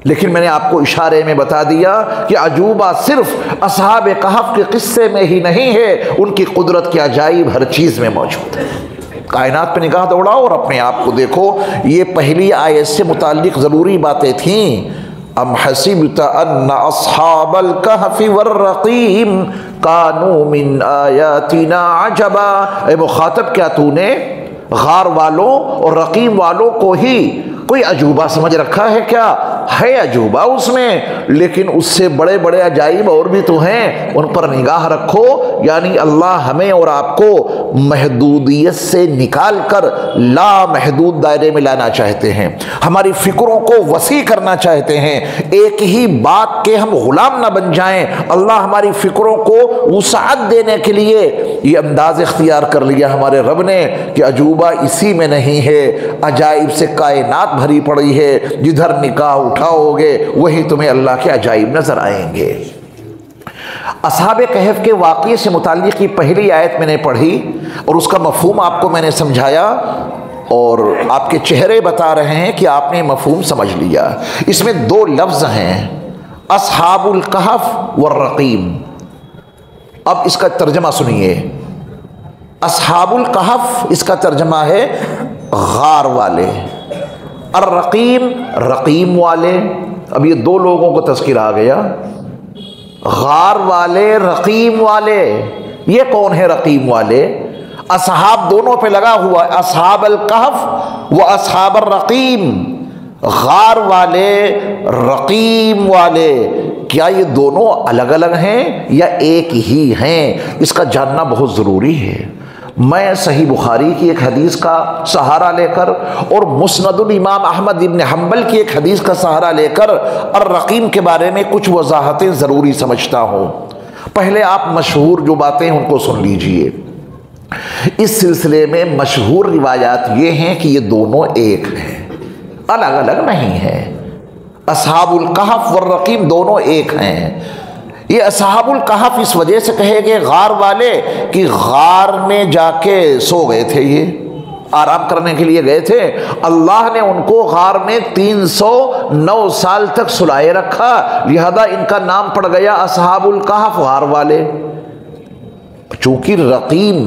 लेकिन मैंने आपको इशारे में बता दिया कि अजूबा सिर्फ असहाबे कहफ के किस्से में ही नहीं है, उनकी कुदरत के अजाइब हर चीज़ में मौजूद है। कायनात पे निगाह दौड़ाओ और अपने आप को देखो। ये पहली आयत से मुताल्लिक ज़रूरी बातें थीं। अम हसिबत अन्ना अस्हाबल कहफि वर्रक़ीम कानू मिन आयातिना अजबा। ए मुखातब, क्या तूने गार वालों और रकीम वालों को ही कोई अजूबा समझ रखा है? क्या है अजूबा उसमें, लेकिन उससे बड़े बड़े अजाइब और भी तो हैं, उन पर निगाह रखो। यानी अल्लाह हमें और आपको महदूदियत से निकाल कर लामहदूद दायरे में लाना चाहते हैं, हमारी फिक्रों को वसी करना चाहते हैं, एक ही बात के हम गुलाम ना बन जाएं। अल्लाह हमारी फिक्रों को वुसाअत देने के लिए ये अंदाज इख्तियार कर लिया हमारे रब ने कि अजूबा इसी में नहीं है, अजाइब से कायनात भरी पड़ी है। जिधर निकाह उठाओगे वही तुम्हें अल्लाह के अजाइब नजर आएंगे। असहाबे कहफ के वाक़ये से मुताल्लिक़ की पहली आयत मैंने पढ़ी और उसका मफ़हूम आपको मैंने समझाया और आपके चेहरे बता रहे हैं कि आपने मफ़हूम समझ लिया। इसमें 2 लफ्ज़ हैं, असहाबुल कहफ व रक़ीम। अब इसका तर्जमा सुनिए। असहाबुल कहफ इसका तर्जमा है गार वाले, और रक़ीम रक़ीम वाले। अब ये 2 लोगों को तज़किरा आ गया, गार वाले, रक़ीम वाले। ये कौन है रक़ीम वाले? असहाब दोनों पे लगा हुआ, असहाब अल कहफ व असहाब अर रक़ीम। गार वाले, रक़ीम वाले, क्या ये दोनों अलग अलग हैं या एक ही हैं? इसका जानना बहुत ज़रूरी है। मैं सही बुखारी की एक हदीस का सहारा लेकर और मुस्नदुल इमाम अहमद इब्न हम्बल की एक हदीस का सहारा लेकर और रक़ीम के बारे में कुछ वजाहतें ज़रूरी समझता हूँ। पहले आप मशहूर जो बातें हैं उनको सुन लीजिए। इस सिलसिले में मशहूर रिवायात ये हैं कि ये दोनों एक हैं, अलग अलग नहीं हैं। असहाबुल कहफ व रकीम दोनों एक हैं। ये असहाबुल कहफ इस वजह से कहे गए गार वाले कि गार में जाके सो गए थे, ये आराम करने के लिए गए थे। अल्लाह ने उनको गार में 309 साल तक सुलाए रखा, लिहाजा इनका नाम पड़ गया असहाबुल कहफ, गार वाले। चूंकि रकीम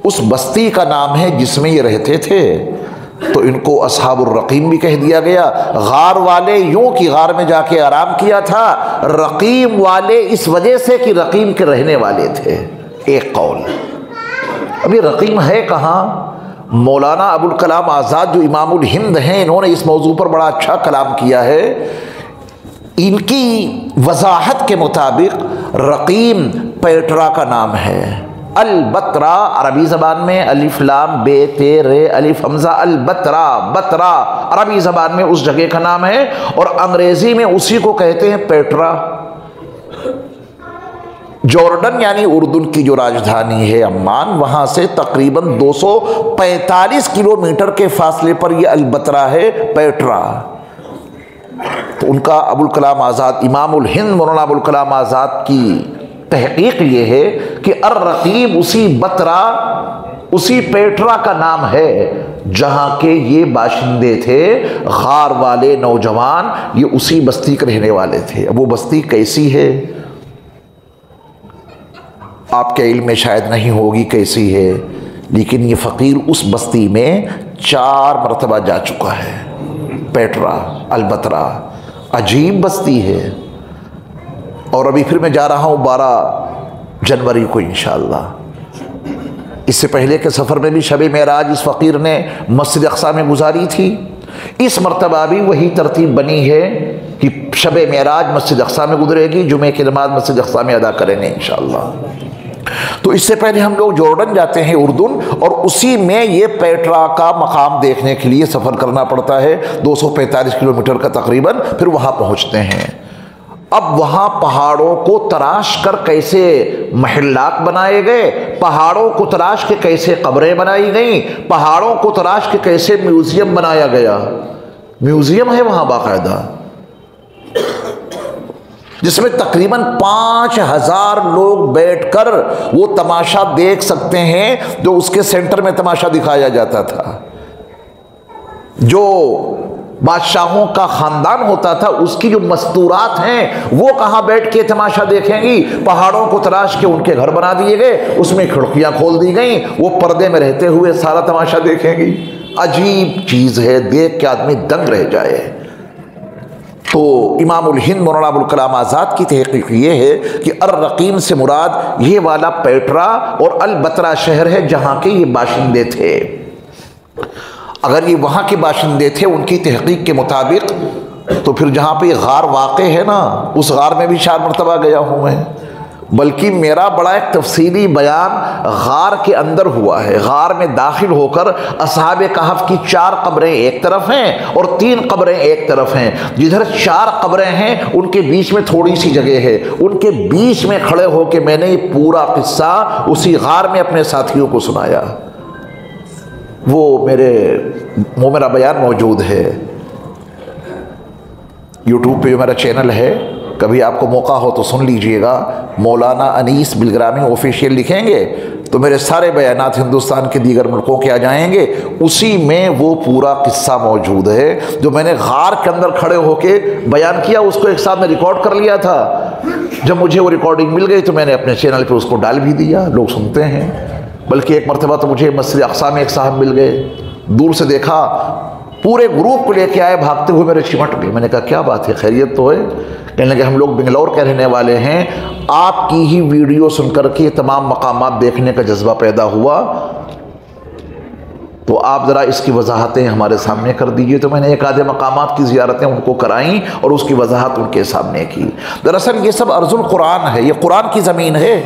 उस बस्ती का नाम है जिसमें ये रहते थे, तो इनको असहाबुर रकीम भी कह दिया गया। गार वाले यूं कि गार में जाके आराम किया था, रकीम वाले इस वजह से कि रकीम के रहने वाले थे। एक कौल। अभी रकीम है कहाँ? मौलाना अबुल कलाम आज़ाद जो इमामुल हिंद हैं, इन्होंने इस मौजू पर बड़ा अच्छा कलाम किया है। इनकी वजाहत के मुताबिक रकीम पेट्रा का नाम है। अल-बतरा अरबी ज़बान में अलिफ लाम बे ते रे अलिफ हमज़ा, अल-बतरा, बतरा अरबी ज़बान में उस जगह का नाम है, और अंग्रेज़ी में उसी को कहते हैं पेट्रा। जॉर्डन यानी उर्दून की जो राजधानी है अम्मान, वहाँ से तकरीबन 245 किलोमीटर के फासले पर यह अल-बतरा है, पेट्रा। तो उनका अबुल कलाम आज़ाद, इमामुल हिंद मौलाना अबुल कलाम आज़ाद की तहकीक ये है कि अर-रकीब उसी बतरा, उसी पेट्रा का नाम है जहाँ के ये बाशिंदे थे। गार वाले नौजवान ये उसी बस्ती के रहने वाले थे। अब वो बस्ती कैसी है आपके इल्म में शायद नहीं होगी कैसी है, लेकिन ये फ़कीर उस बस्ती में 4 मरतबा जा चुका है। पेट्रा, अल-बतरा अजीब बस्ती है। और अभी फिर मैं जा रहा हूँ 12 जनवरी को इंशाअल्लाह। इससे पहले के सफ़र में भी शब मेराज इस फ़कीर ने मस्जिद अक़सा में गुजारी थी। इस मरतबा भी वही तरतीब बनी है कि शब मेराज मस्जिद अक़सा में गुजरेगी, जुमे की नमाज मस्जिद अक़सा में अदा करेंगे इंशाअल्लाह। तो इससे पहले हम लोग जॉर्डन जाते हैं, उर्दून, और उसी में ये पेट्रा का मकाम देखने के लिए सफ़र करना पड़ता है 245 किलोमीटर का तकरीबन। फिर वहाँ पहुँचते हैं। अब वहाँ पहाड़ों को तराश कर कैसे महल्लात बनाए गए, पहाड़ों को तराश के कैसे कब्रें बनाई गई, पहाड़ों को तराश के कैसे म्यूज़ियम बनाया गया। म्यूज़ियम है वहाँ बाकायदा, जिसमें तकरीबन 5000 लोग बैठकर वो तमाशा देख सकते हैं जो उसके सेंटर में तमाशा दिखाया जाता था। जो बादशाहों का ख़ानदान होता था उसकी जो मस्तूरात हैं वो कहाँ बैठ के तमाशा देखेंगी। पहाड़ों को तराश के उनके घर बना दिए गए, उसमें खिड़कियाँ खोल दी गई, वो पर्दे में रहते हुए सारा तमाशा देखेंगी। अजीब चीज़ है, देख के आदमी दंग रह जाए। तो इमामुल हिंद मौलाना अबुल कलाम आज़ाद की तहक़ीक़ ये है कि अर-रकीम से मुराद ये वाला पेट्रा और अल-बतरा शहर है जहाँ के ये बाशिंदे थे। अगर ये वहाँ के बाशिंदे थे उनकी तहक़ीक़ के मुताबिक, तो फिर जहाँ पे गार वाक़े है ना, उस गार में भी 4 मरतबा गया हूँ मैं। बल्कि मेरा बड़ा एक तफसीली बयान गार के अंदर हुआ है। गार में दाखिल होकर असहाबे कहफ की 4 कब्रें एक तरफ हैं और 3 कब्रें एक तरफ हैं। जिधर 4 कब्रें हैं उनके बीच में थोड़ी सी जगह है, उनके बीच में खड़े होकर मैंने ये पूरा किस्सा उसी गार में अपने साथियों को सुनाया। वो मेरा बयान मौजूद है यूट्यूब पे, जो मेरा चैनल है, कभी आपको मौका हो तो सुन लीजिएगा। मौलाना अनीस बिलग्रामी ऑफिशियल लिखेंगे तो मेरे सारे बयानात हिंदुस्तान के दीगर मुल्कों के आ जाएंगे। उसी में वो पूरा किस्सा मौजूद है जो मैंने गार के अंदर खड़े होके बयान किया। उसको एक साथ में रिकॉर्ड कर लिया था। जब मुझे वो रिकॉर्डिंग मिल गई तो मैंने अपने चैनल पर उसको डाल भी दिया, लोग सुनते हैं। बल्कि एक मरतबा तो मुझे मस्जिद अक़सा में एक साहब मिल गए, दूर से देखा, पूरे ग्रुप को लेके आए, भागते हुए मेरे चिमट गए। मैंने कहा क्या बात है, खैरियत तो है? कहने लगे हम लोग बेंगलोर के रहने वाले हैं, आपकी ही वीडियो सुनकर के तमाम मकामात देखने का जज्बा पैदा हुआ, तो आप ज़रा इसकी वजाहतें हमारे सामने कर दीजिए। तो मैंने एक आधे मकामात की ज़ियारतें उनको कराईं और उसकी वजाहत उनके सामने की। दरअसल ये सब अर्ज़ुल कुरान है, ये कुरान की ज़मीन है।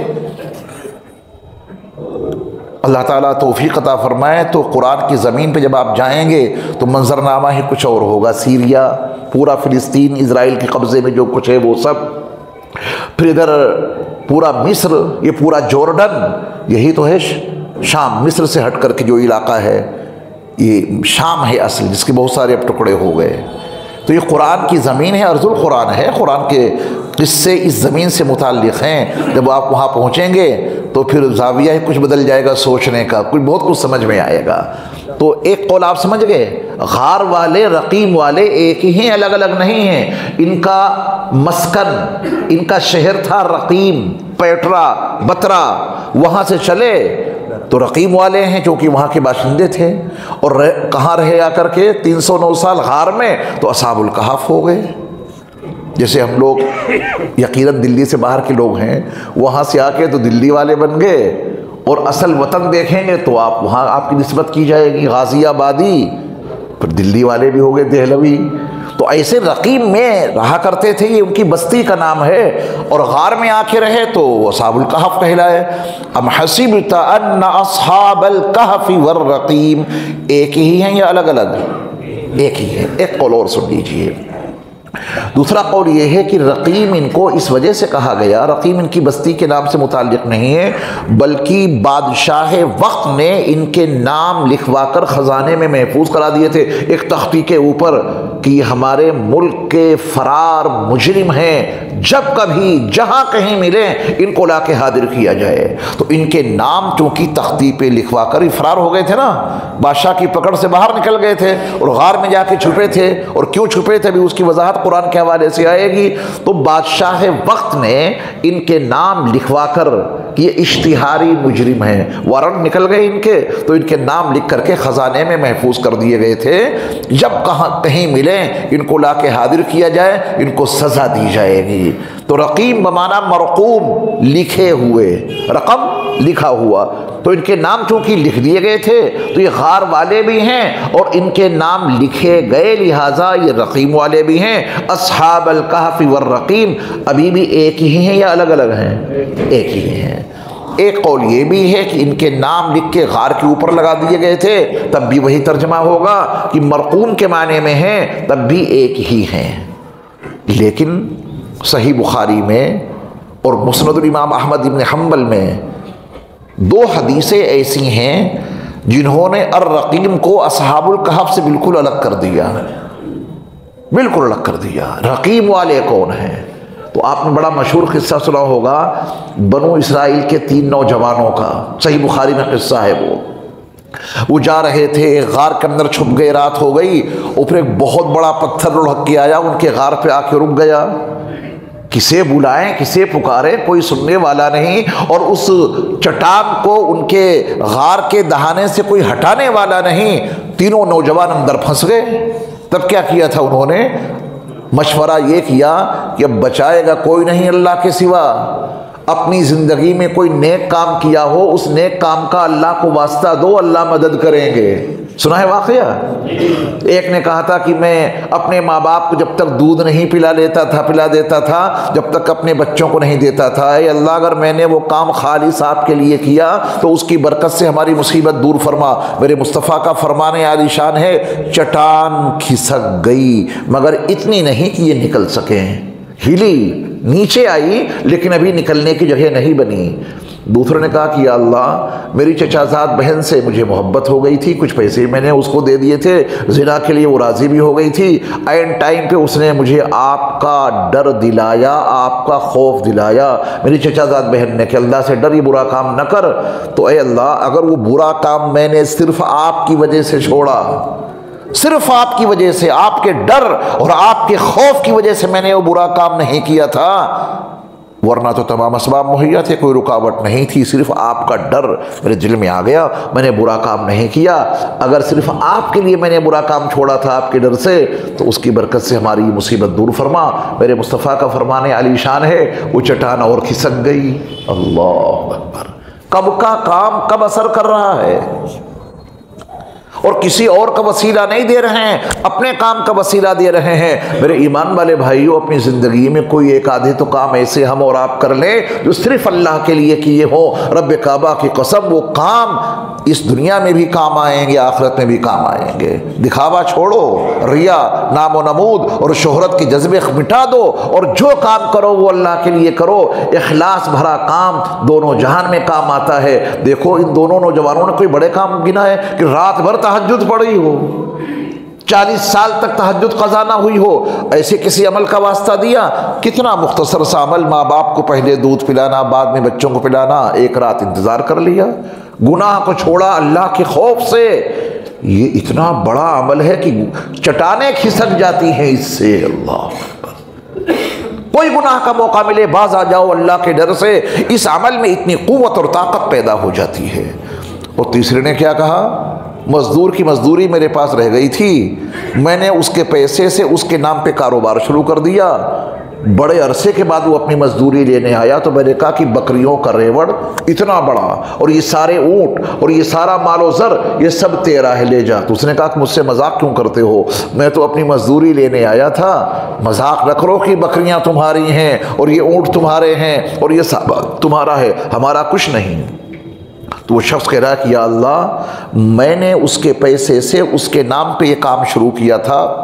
अल्लाह ताला तौफीक अता फरमाए तो कुरान की ज़मीन पे जब आप जाएंगे तो मंजरनामा ही कुछ और होगा। सीरिया, पूरा फ़िलिस्तीन, इज़राइल के कब्ज़े में जो कुछ है वो सब, फिर इधर पूरा मिस्र, ये पूरा जॉर्डन, यही तो है शाम। मिस्र से हट करके जो इलाका है ये शाम है असल, जिसके बहुत सारे अब टुकड़े हो गए। तो ये कुरान की ज़मीन है, अर्जुल कुरान है, कुरान के किस्से इस ज़मीन से मुताल्लिक़ हैं। जब आप वहाँ पहुँचेंगे तो फिर ज़ाविया ही कुछ बदल जाएगा सोचने का, कुछ बहुत कुछ समझ में आएगा। तो एक कौल आप समझ गए, गार वाले रकीम वाले एक ही हैं, अलग अलग नहीं हैं। इनका मस्कन, इनका शहर था रकीम, पेटरा, बतरा, वहाँ से चले तो रकीम वाले हैं क्योंकि वहाँ के बाशिंदे थे। और कहाँ रहे आकर के 309 साल गार में, तो असहाबुल कहफ हो गए। जैसे हम लोग यकीनन दिल्ली से बाहर के लोग हैं, वहाँ से आके तो दिल्ली वाले बन गए, और असल वतन देखेंगे तो आप वहाँ आपकी निस्बत की जाएगी गाज़ियाबादी, फिर दिल्ली वाले भी हो गए देहलवी। तो ऐसे रकीम में रहा करते थे, ये उनकी बस्ती का नाम है। और गार में आके रहे तो असहाबुल कहफ कहलाए। अम हसीबता अन्ना अस्हाबल कहफी वर रकीम, एक ही हैं या अलग अलग? एक ही है। एक कौल और सुन लीजिए। दूसरा कौल ये है कि रकीम इनको इस वजह से कहा गया, रकीम इनकी बस्ती के नाम से मुताल्लिक़ नहीं है, बल्कि बादशाह वक्त ने इनके नाम लिखवा कर ख़जाने में महफूज करा दिए थे एक तख्ती के ऊपर कि हमारे मुल्क के फ़रार मुजरिम हैं, जब कभी जहाँ कहीं मिले इनको ला के हाजिर किया जाए। तो इनके नाम चूँकि तख्ती पे लिखवा कर फ़रार हो गए थे ना, बादशाह की पकड़ से बाहर निकल गए थे और गार में जाके छुपे थे, और क्यों छुपे थे भी उसकी वजाहत कुरान के हवाले से आएगी। तो बादशाह वक्त ने इनके नाम लिखवा कर कि ये इश्तिहारी मुजरिम हैं, वारंट निकल गए इनके, तो इनके नाम लिख करके ख़जाने में महफूज कर दिए गए थे। जब कहीं मिले इनको ला के हाजिर किया जाए, इनको सज़ा दी जाएगी। तो रकीम बमाना मरकूम, लिखे हुए, रकम लिखा हुआ। तो इनके नाम चूँकि लिख दिए गए थे तो ये गार वाले भी हैं और इनके नाम लिखे गए, लिहाजा ये रकीम वाले भी हैं। अस्हाबल कहफ़ी वर रकीम अभी भी एक ही हैं या अलग अलग हैं? एक ही हैं। एक कौल ये भी है कि इनके नाम लिख के गार के ऊपर लगा दिए गए थे, तब भी वही तर्जमा होगा कि मरकूम के माने में हैं, तब भी एक ही हैं। लेकिन सही बुखारी में और मुस्नद इमाम अहमद इब्न हम्बल में दो हदीसें ऐसी हैं जिन्होंने अर रकीम को असहाबुल कहफ से बिल्कुल अलग कर दिया, बिल्कुल अलग कर दिया। रकीम वाले कौन हैं? तो आपने बड़ा मशहूर किस्सा सुना होगा बनु इसराइल के 3 नौजवानों का, सही बुखारी में किस्सा है। वो जा रहे थे, गार के अंदर छुप गए, रात हो गई, ऊपर एक बहुत बड़ा पत्थर लुढ़क के आया, उनके गार पे आके रुक गया। किसे बुलाएं, किसे पुकारे, कोई सुनने वाला नहीं, और उस चट्टान को उनके गार के दहाने से कोई हटाने वाला नहीं। तीनों नौजवान अंदर फंस गए। तब क्या किया था उन्होंने? मशवरा ये किया कि अब बचाएगा कोई नहीं अल्लाह के सिवा। अपनी ज़िंदगी में कोई नेक काम किया हो, उस नेक काम का अल्लाह को वास्ता दो, अल्लाह मदद करेंगे। सुना है वाक़या? एक ने कहा था कि मैं अपने माँ बाप को जब तक दूध नहीं पिला देता था, जब तक अपने बच्चों को नहीं देता था, ऐ अल्लाह अगर मैंने वो काम खालिस आपके लिए किया तो उसकी बरकत से हमारी मुसीबत दूर फरमा। मेरे मुस्तफ़ा का फरमाने आलिशान है, चट्टान खिसक गई मगर इतनी नहीं कि ये निकल सकें। हिली, नीचे आई, लेकिन अभी निकलने की जगह नहीं बनी। दूसरे ने कहा कि या अल्लाह मेरी चचाजाद बहन से मुझे मोहब्बत हो गई थी, कुछ पैसे मैंने उसको दे दिए थे, ज़िना के लिए वो राज़ी भी हो गई थी। ऐन टाइम पे उसने मुझे आपका डर दिलाया, आपका खौफ दिलाया मेरी चचाजाद बहन ने कि अल्लाह से डर, ये बुरा काम न कर। तो ऐ अल्लाह अगर वो बुरा काम मैंने सिर्फ आपकी वजह से छोड़ा, सिर्फ आपकी वजह से, आपके डर और आपके खौफ की वजह से मैंने वो बुरा काम नहीं किया था, वरना तो तमाम असबाब मुहैया थे, कोई रुकावट नहीं थी, सिर्फ आपका डर मेरे दिल में आ गया, मैंने बुरा काम नहीं किया। अगर सिर्फ आपके लिए मैंने बुरा काम छोड़ा था आपके डर से, तो उसकी बरकत से हमारी मुसीबत दूर फरमा। मेरे मुस्तफ़ा का फरमाने आलीशान है, वो चट्टान और खिसक गई। अल्लाह अकबर। कब का काम कब असर कर रहा है, और किसी और का वसीला नहीं दे रहे हैं, अपने काम का वसीला दे रहे हैं। मेरे ईमान वाले भाइयों, अपनी ज़िंदगी में कोई एक आधे तो काम ऐसे हम और आप कर लें जो सिर्फ अल्लाह के लिए किए हो। रब काबा की कसम, वो काम इस दुनिया में भी काम आएंगे, आखिरत में भी काम आएंगे। दिखावा छोड़ो, रिया, नामो नमूद और शोहरत के जज्बे मिटा दो, और जो काम करो वो अल्लाह के लिए करो। इखलास भरा काम दोनों जहान में काम आता है। देखो इन दोनों नौजवानों ने कोई बड़े काम गिना है कि रात भर तहज्जुद पढ़ी हो, 40 साल तक तहज्जुद क़ज़ा ना हुई हो, ऐसे किसी अमल का वास्ता दिया। कितना मुख्तसर सा अमल, माँ बाप को पहले दूध पिलाना, बाद में बच्चों को पिलाना, एक रात इंतज़ार कर लिया, गुनाह को छोड़ा अल्लाह के खौफ से। ये इतना बड़ा अमल है कि चट्टानें खिसक जाती हैं इससे। अल्लाह, कोई गुनाह का मौका मिले बाज आ जाओ अल्लाह के डर से, इस अमल में इतनी क़ुव्वत और ताकत पैदा हो जाती है। और तीसरे ने क्या कहा, मज़दूर की मज़दूरी मेरे पास रह गई थी, मैंने उसके पैसे से उसके नाम पे कारोबार शुरू कर दिया। बड़े अरसे के बाद वो अपनी मज़दूरी लेने आया तो मैंने कहा कि बकरियों का रेवड़ इतना बड़ा और ये सारे ऊँट और ये सारा मालो ज़र, ये सब तेरा है, ले जा। तो उसने कहा कि मुझसे मजाक क्यों करते हो, मैं तो अपनी मज़दूरी लेने आया था, मजाक न करो कि बकरियाँ तुम्हारी हैं और ये ऊँट तुम्हारे हैं और ये सब तुम्हारा है, हमारा कुछ नहीं। तो वो शख्स कह रहा है कि या अल्लाह, मैंने उसके पैसे से उसके नाम पे ये काम शुरू किया था,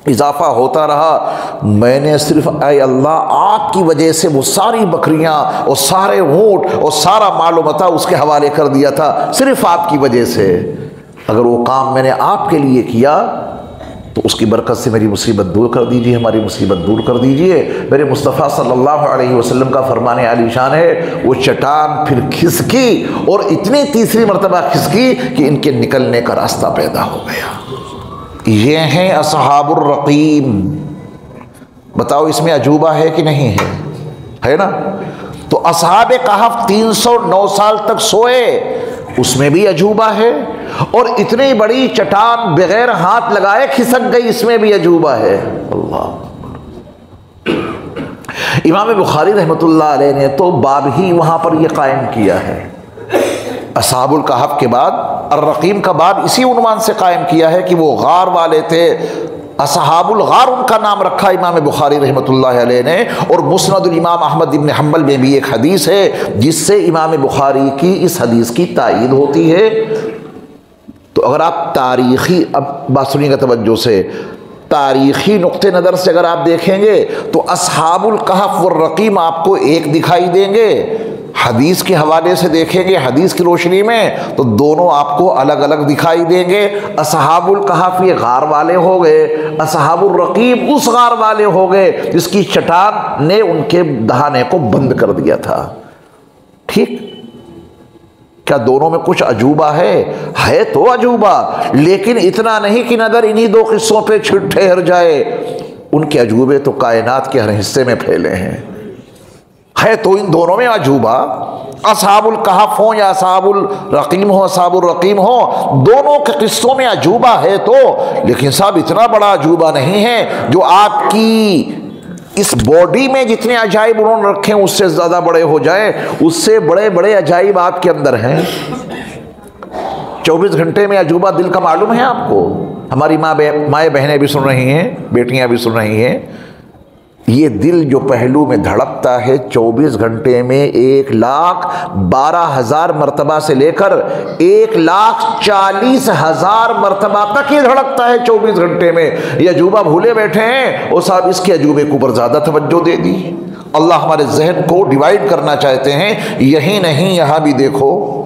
इजाफा होता रहा, मैंने सिर्फ ऐ अल्लाह आपकी वजह से वो सारी बकरियां और सारे ऊँट और सारा मालो मता उसके हवाले कर दिया था, सिर्फ आपकी वजह से। अगर वो काम मैंने आपके लिए किया तो उसकी बरकत से मेरी मुसीबत दूर कर दीजिए, हमारी मुसीबत दूर कर दीजिए। मेरे मुस्तफ़ा सल्लल्लाहु अलैहि वसल्लम का फरमाने आलीशान है, वो चट्टान फिर खिसकी और इतनी तीसरी मरतबा खिसकी कि इनके निकलने का रास्ता पैदा हो गया। ये हैं असहाबुर रक़ीम। बताओ इसमें अजूबा है कि नहीं है? है ना? तो असहाबे कहफ 309 साल तक सोए, उसमें भी अजूबा है, और इतनी बड़ी चट्टान बगैर हाथ लगाए खिसक गई, इसमें भी अजूबा है। अल्लाह। इमाम बुखारी रहमतुल्लाह अलैह ने तो बाब ही वहां पर यह कायम किया है। असहाबुल कहफ के बाद अर्रक़ीम का बाब इसी उन्वान से कायम किया है कि वो गार वाले थे, असहाबुल गार उनका नाम रखा इमाम बुखारी रहमतुल्लाह अलैह ने। और मुस्नदुल इमाम अहमद इब्न हम्बल में भी एक हदीस है जिससे इमाम बुखारी की इस हदीस की तायीद होती है। तो अगर आप तारीख़ी, अब बात सुनिएगा तवज्जो से, तारीख़ी नुक्ते नज़र से अगर आप देखेंगे तो असहाबुल कहफ व रक़ीम आपको एक दिखाई देंगे, हदीस के हवाले से देखेंगे, हदीस की रोशनी में, तो दोनों आपको अलग अलग दिखाई देंगे। असहाबुल कहफ ये गार वाले हो गए, असहाबुल रक़ीम उस गार वाले हो गए जिसकी चट्टान ने उनके दहाने को बंद कर दिया था। ठीक, क्या दोनों में कुछ अजूबा है तो अजूबा, लेकिन इतना नहीं कि नजर इन्हीं दो किस्सों पे ठहर जाए। उनके अजूबे तो कायनात के हर हिस्से में फैले हैं। है तो इन दोनों में अजूबा, असहाबुल कहफ हो या असहाबुल रक़ीम हो, असहाबुल रक़ीम हो, दोनों के किस्सों में अजूबा है तो, लेकिन साहब इतना बड़ा अजूबा नहीं है जो आपकी इस बॉडी में जितने अजाइब उन्होंने रखे हैं उससे ज़्यादा बड़े हो जाए। उससे बड़े बड़े अजाइब आपके अंदर हैं। 24 घंटे में अजूबा दिल का मालूम है आपको? हमारी माएँ बहनें भी सुन रही हैं, बेटियां भी सुन रही हैं। ये दिल जो पहलू में धड़कता है 24 घंटे में 1,12,000 मरतबा से लेकर 1,40,000 मरतबा तक ये धड़कता है 24 घंटे में। ये अजूबा भूले बैठे हैं और साहब इसके अजूबे के ऊपर ज़्यादा तवज्जो दे दी। अल्लाह हमारे जहन को डिवाइड करना चाहते हैं। यही नहीं, यहाँ भी देखो,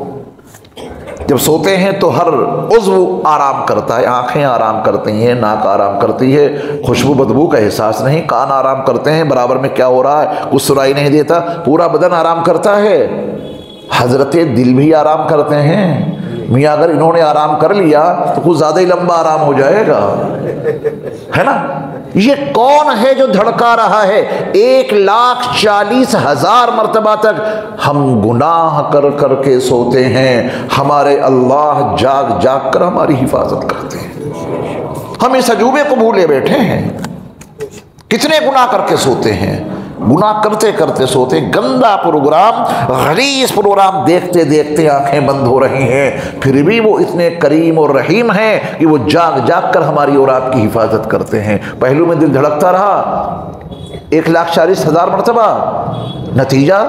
जब सोते हैं तो हर उज़्व आराम करता है, आँखें आराम करती हैं, नाक आराम करती है, खुशबू बदबू का एहसास नहीं, कान आराम करते हैं, बराबर में क्या हो रहा है कुछ सुनाई नहीं देता, पूरा बदन आराम करता है। हजरत दिल भी आराम करते हैं। मियाँ अगर इन्होंने आराम कर लिया तो कुछ ज़्यादा ही लंबा आराम हो जाएगा, है ना? ये कौन है जो धड़का रहा है 1,40,000 मरतबा तक? हम गुनाह कर कर के सोते हैं, हमारे अल्लाह जाग जाग कर हमारी हिफाजत करते हैं। हम इस अजूबे को भूले बैठे हैं। कितने गुनाह करके सोते हैं, गुनाह करते करते सोते, गंदा प्रोग्राम, गलीज़ प्रोग्राम देखते देखते आंखें बंद हो रही हैं, फिर भी वो इतने करीम और रहीम हैं कि वो जाग जाग कर हमारी और आपकी हिफाजत करते हैं। पहलू में दिल धड़कता रहा 1,40,000 मरतबा, नतीजा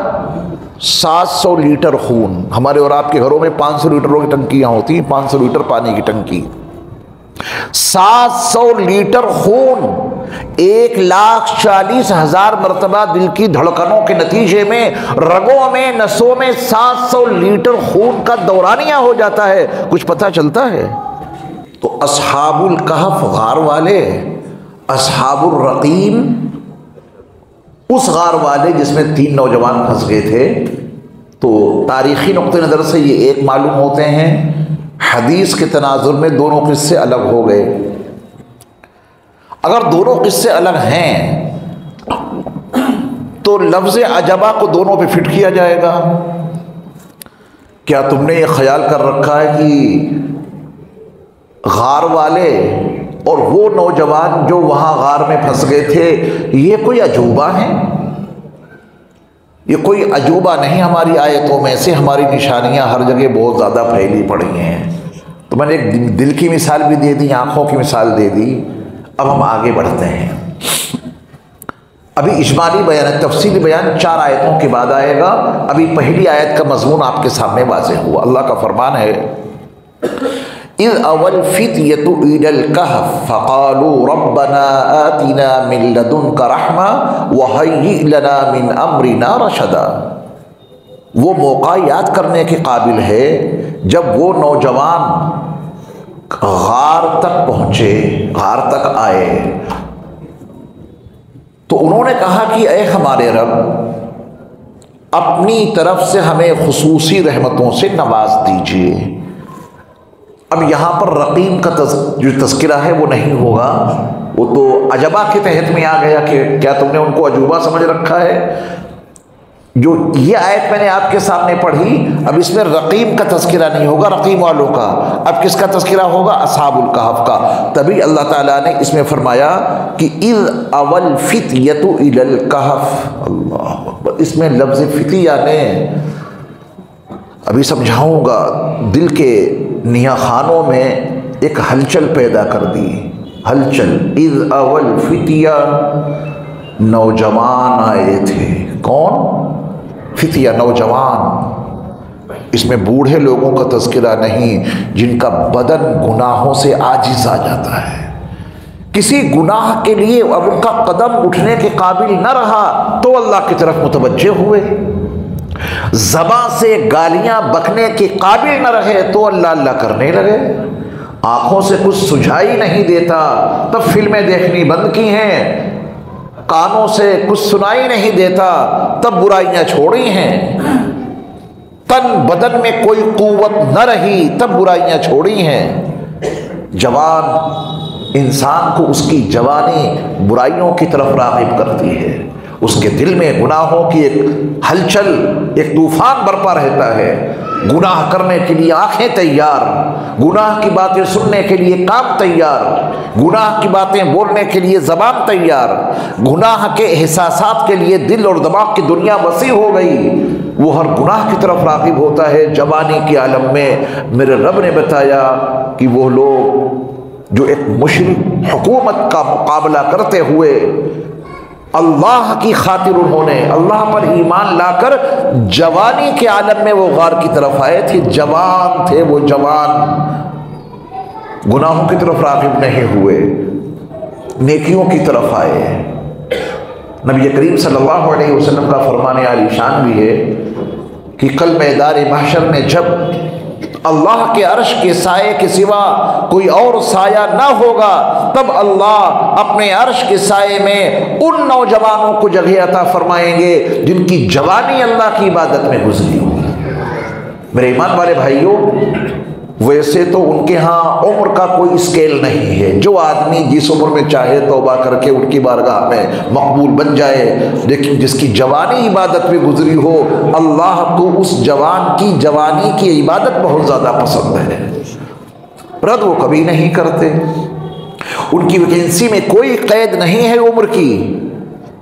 700 लीटर खून। हमारे और आपके घरों में 500 लीटरों की टंकियाँ होती हैं, 500 लीटर पानी की टंकी, 700 लीटर खून 1,40,000 मरतबा दिल की धड़कनों के नतीजे में रगों में, नसों में 700 लीटर खून का दौरानिया हो जाता है। कुछ पता चलता है? तो असहाबुल कहफ गार वाले, असहाबुल रकीम उस गार वाले जिसमें 3 नौजवान फंस गए थे। तो तारीख़ी नुक्ते नज़र से ये एक मालूम होते हैं, हदीस के तनाजुर में दोनों किस्से अलग हो गए। अगर दोनों किस्से अलग हैं तो लफ्ज़ अजबा को दोनों पे फिट किया जाएगा। क्या तुमने ये ख्याल कर रखा है कि गार वाले और वो नौजवान जो वहाँ गार में फंस गए थे ये कोई अजूबा है? ये कोई अजूबा नहीं। हमारी आयतों में से हमारी निशानियाँ हर जगह बहुत ज़्यादा फैली पड़ी हैं। तो मैंने एक दिल की मिसाल भी दे दी, आँखों की मिसाल दे दी। अब हम आगे बढ़ते हैं। अभी इजमाली बयान, तफसीली बयान 4 आयतों के बाद आएगा। अभी पहली आयत का मजमून आपके सामने वाज़ेह हुआ। अल्लाह का फरमान है, इज़ अवल फित्यतु इलल कहफ फ़क़ालू रब्बना आतिना मिन लदुनका रहमा व हय्यि लना मिन अम्रिना रशदा। वो मौका याद करने के काबिल है जब वो नौजवान गार तक पहुँचे, गार तक आए, तो उन्होंने कहा कि ऐ हमारे रब, अपनी तरफ से हमें खुसूसी रहमतों से नवाज दीजिए। अब यहाँ पर रकीम का जो तज़किरा है वो नहीं होगा, वो तो अजबा के तहत में आ गया कि क्या तुमने उनको अजूबा समझ रखा है। जो ये आयत मैंने आपके सामने पढ़ी, अब इसमें रकीम का तज़किरा नहीं होगा, रकीम वालों का। अब किसका तज़किरा होगा? असहाबुल कहफ का। तभी अल्लाह ताला ने इसमें फरमाया कि इज़ अवल फित्यतु इलल कहफ। अल्लाह अकबर। इसमें लफ्ज़ फितिया ने, अभी समझाऊंगा, दिल के निया खानों में एक हलचल पैदा कर दी। हलचल। इज़ अवल फितिया, नौजवान आए थे। कौन? फितिया, नौजवान। इसमें बूढ़े लोगों का तज़किरा नहीं जिनका बदन गुनाहों से आजिज़ आ जाता है। किसी गुनाह के लिए अब उनका कदम उठने के काबिल न रहा तो अल्लाह की तरफ मुतवज्जे हुए। ज़बां से गालियां बकने के काबिल न रहे तो अल्लाह अल्लाह करने लगे। आंखों से कुछ सुझाई नहीं देता तब फिल्में देखनी बंद की हैं। कानों से कुछ सुनाई नहीं देता तब बुराइयां छोड़ी हैं। तन बदन में कोई कुव्वत न रही तब बुराइयां छोड़ी हैं। जवान इंसान को उसकी जवानी बुराइयों की तरफ राग़िब करती है। उसके दिल में गुनाहों की एक हलचल, एक तूफान बरपा रहता है। गुनाह करने के लिए आंखें तैयार, गुनाह की बातें सुनने के लिए कान तैयार, गुनाह की बातें बोलने के लिए ज़बान तैयार, गुनाह के एहसासात के लिए दिल और दिमाग की दुनिया बसी हो गई। वो हर गुनाह की तरफ राग़िब होता है। जवानी के आलम में मेरे रब ने बताया कि वो लोग जो एक मुशरिक हुकूमत का मुकाबला करते हुए अल्लाह की खातिर उन्होंने अल्लाह पर ईमान लाकर जवानी के आलम में वो गार की तरफ आए थे। जवान थे वो, जवान गुनाहों की तरफ राग़िब नहीं हुए, नेकियों की तरफ आए। नबी करीम सल्लल्लाहु अलैहि वसल्लम का फरमाने आलीशान भी है कि कल मैदान महशर में जब अल्लाह के अर्श के साये के सिवा कोई और साया ना होगा तब अल्लाह अपने अर्श के साये में उन नौजवानों को जगह अता फरमाएंगे जिनकी जवानी अल्लाह की इबादत में गुजरी होगी। मेरे ईमान वाले भाइयों, वैसे तो उनके यहाँ उम्र का कोई स्केल नहीं है। जो आदमी जिस उम्र में चाहे तौबा करके उनकी बारगाह में मकबूल बन जाए, लेकिन जिसकी जवानी इबादत में गुजरी हो, अल्लाह को उस जवान की जवानी की इबादत बहुत ज़्यादा पसंद है। रद्द वो कभी नहीं करते। उनकी वैकेंसी में कोई कैद नहीं है उम्र की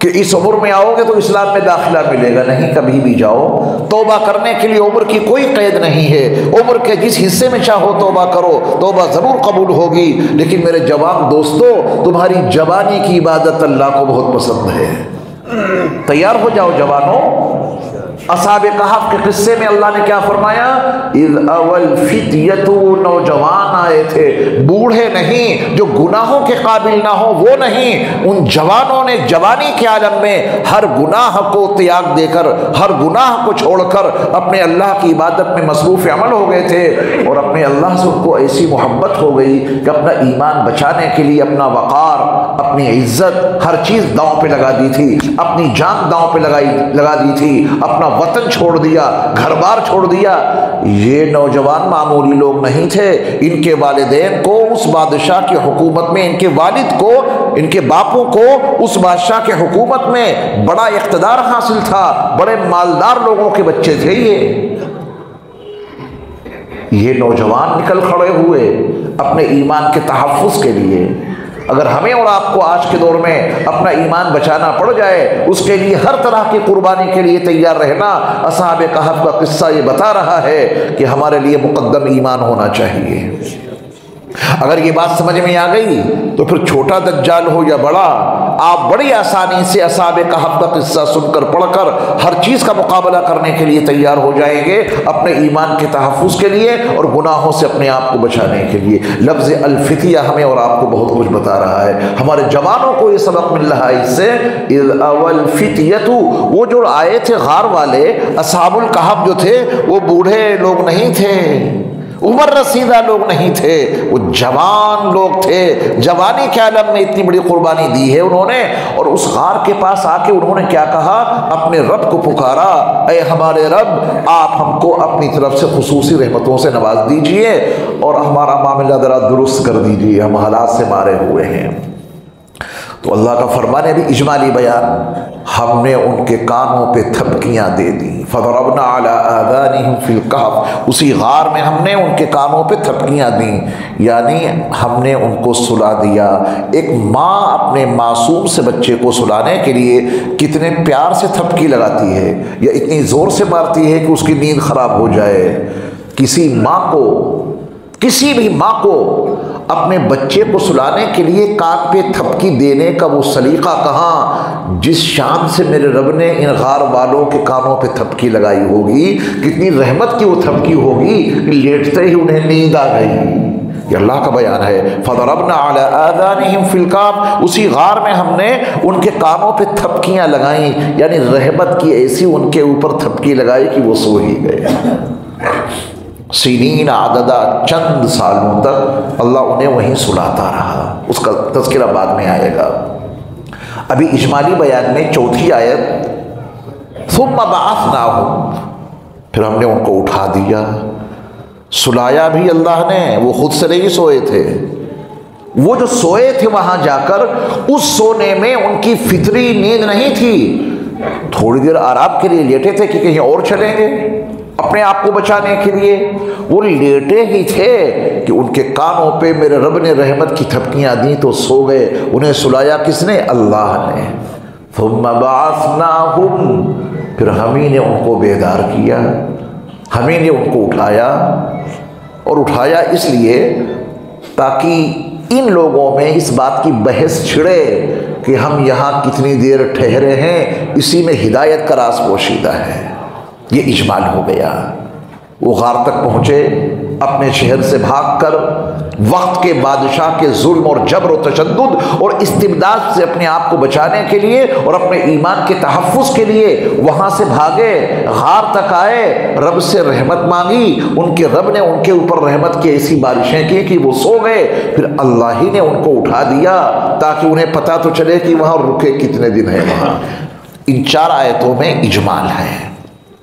कि इस उम्र में आओगे तो इस्लाम में दाखिला मिलेगा। नहीं, कभी भी जाओ। तौबा करने के लिए उम्र की कोई कैद नहीं है। उम्र के जिस हिस्से में चाहो तौबा करो, तौबा ज़रूर कबूल होगी। लेकिन मेरे जवान दोस्तों, तुम्हारी जवानी की इबादत अल्लाह को बहुत पसंद है। तैयार हो जाओ जवानों, असहाबे कहफ के किस्से में अल्लाह ने क्या फरमाया, इज़ अवल फित्यतु, नौजवान आए थे, बूढ़े नहीं, जो गुनाहों के काबिल ना हो वो नहीं, उन जवानों ने जवानी के आलम में हर गुनाह को त्याग देकर, हर गुनाह को छोड़कर अपने अल्लाह की इबादत में मसरूफ़ अमल हो गए थे। और अपने अल्लाह से उनको ऐसी मोहब्बत हो गई कि अपना ईमान बचाने के लिए अपना वक़ार, अपनी इज्जत, हर चीज़ दांव पे लगा दी थी, अपनी जान दांव पे लगा दी थी, अपना वतन छोड़ दिया, घर बार छोड़ दिया। ये नौजवान मामूली लोग नहीं थे। इनके वालिदैन को उस बादशाह की हुकूमत में, इनके वालिद को, इनके बापों को उस बादशाह के हुकूमत में बड़ा इख्तिदार हासिल था, बड़े मालदार लोगों के बच्चे थे। ये नौजवान निकल खड़े हुए अपने ईमान के तहफ़्फ़ुज़ के लिए। अगर हमें और आपको आज के दौर में अपना ईमान बचाना पड़ जाए, उसके लिए हर तरह की कुर्बानी के लिए तैयार रहना, असहाबे कहफ का किस्सा ये बता रहा है कि हमारे लिए मुक़द्दम ईमान होना चाहिए। अगर ये बात समझ में आ गई तो फिर छोटा दज्जाल हो या बड़ा, आप बड़ी आसानी से असहाबे कहफ का किस्सा सुनकर, पढ़कर हर चीज़ का मुकाबला करने के लिए तैयार हो जाएंगे, अपने ईमान के तहफ़्फ़ुज़ के लिए और गुनाहों से अपने आप को बचाने के लिए। लफ्ज़ अल-फितिया हमें और आपको बहुत कुछ बता रहा है। हमारे जवानों को ये सबक मिल रहा है इससे। इज़ अवल फितियतु, वो जो आए थे गार वाले, असहाबुल कहफ जो थे, वो बूढ़े लोग नहीं थे, उम्र रसीदा लोग नहीं थे, वो जवान लोग थे। जवानी के आलम में इतनी बड़ी कुर्बानी दी है उन्होंने। और उस गार के पास आके उन्होंने क्या कहा, अपने रब को पुकारा, ऐ हमारे रब, आप हमको अपनी तरफ से खुसूसी रहमतों से नवाज दीजिए और हमारा मामला ज़रा दुरुस्त कर दीजिए, हम हालात से मारे हुए हैं। तो अल्लाह का फरमान है भी इजमाली बयान, हमने उनके कानों पे थपकियाँ दे दी। फदरबना अला आज़ानिहिम फिल कहफ, उसी गार में हमने उनके कानों पे थपकियाँ दी, यानी हमने उनको सुला दिया। एक माँ अपने मासूम से बच्चे को सुलाने के लिए कितने प्यार से थपकी लगाती है, या इतनी ज़ोर से मारती है कि उसकी नींद ख़राब हो जाए। किसी माँ को, किसी भी माँ को अपने बच्चे को सुलाने के लिए कान पे थपकी देने का वो सलीका कहाँ, जिस शान से मेरे रब ने इन गार वालों के कानों पे थपकी लगाई होगी, कितनी रहमत की वो थपकी होगी कि लेटते ही उन्हें नींद आ गई। ये अल्लाह का बयान है। फदरबना अला आज़ानिहिम फिल कहफ, उसी गार में हमने उनके कानों पे थपकियाँ लगाई, यानी रहमत की ऐसी उनके ऊपर थपकी लगाई कि वो सो ही गए। सीनीन आददा, चंद सालों तक अल्लाह उन्हें वहीं सुलाता रहा। उसका तज़किरा बाद में आएगा। अभी इजमाली बयान में चौथी आयत, सुम्मा बअसनाहुम, फिर हमने उनको उठा दिया। सुलाया भी अल्लाह ने, वो खुद से नहीं सोए थे। वो जो सोए थे वहाँ जाकर, उस सोने में उनकी फितरी नींद नहीं थी। थोड़ी देर आराम के लिए लेटे थे कि कहीं और चलेंगे अपने आप को बचाने के लिए। वो लेटे ही थे कि उनके कानों पे मेरे रब ने रहमत की थपकियाँ दी तो सो गए। उन्हें सुलाया किसने? अल्लाह ने। थुम्मा बअसनाहुम, फिर हम ही ने उनको बेदार किया, हम ही ने उनको उठाया। और उठाया इसलिए ताकि इन लोगों में इस बात की बहस छिड़े कि हम यहाँ कितनी देर ठहरे हैं, इसी में हिदायत का राज पोशीदा है। ये इजमाल हो गया। वो गार तक पहुँचे, अपने शहर से भागकर वक्त के बादशाह के जुल्म और जबर और तशद्दुद और इस्तिबदाद से अपने आप को बचाने के लिए और अपने ईमान के तहफ़्फ़ुज़ के लिए वहाँ से भागे, गार तक आए, रब से रहमत मांगी। उनके रब ने उनके ऊपर रहमत की ऐसी बारिशें की कि वो सो गए। फिर अल्लाह ही ने उनको उठा दिया ताकि उन्हें पता तो चले कि वहाँ रुके कितने दिन है वहाँ। इन 4 आयतों में इजमाल है।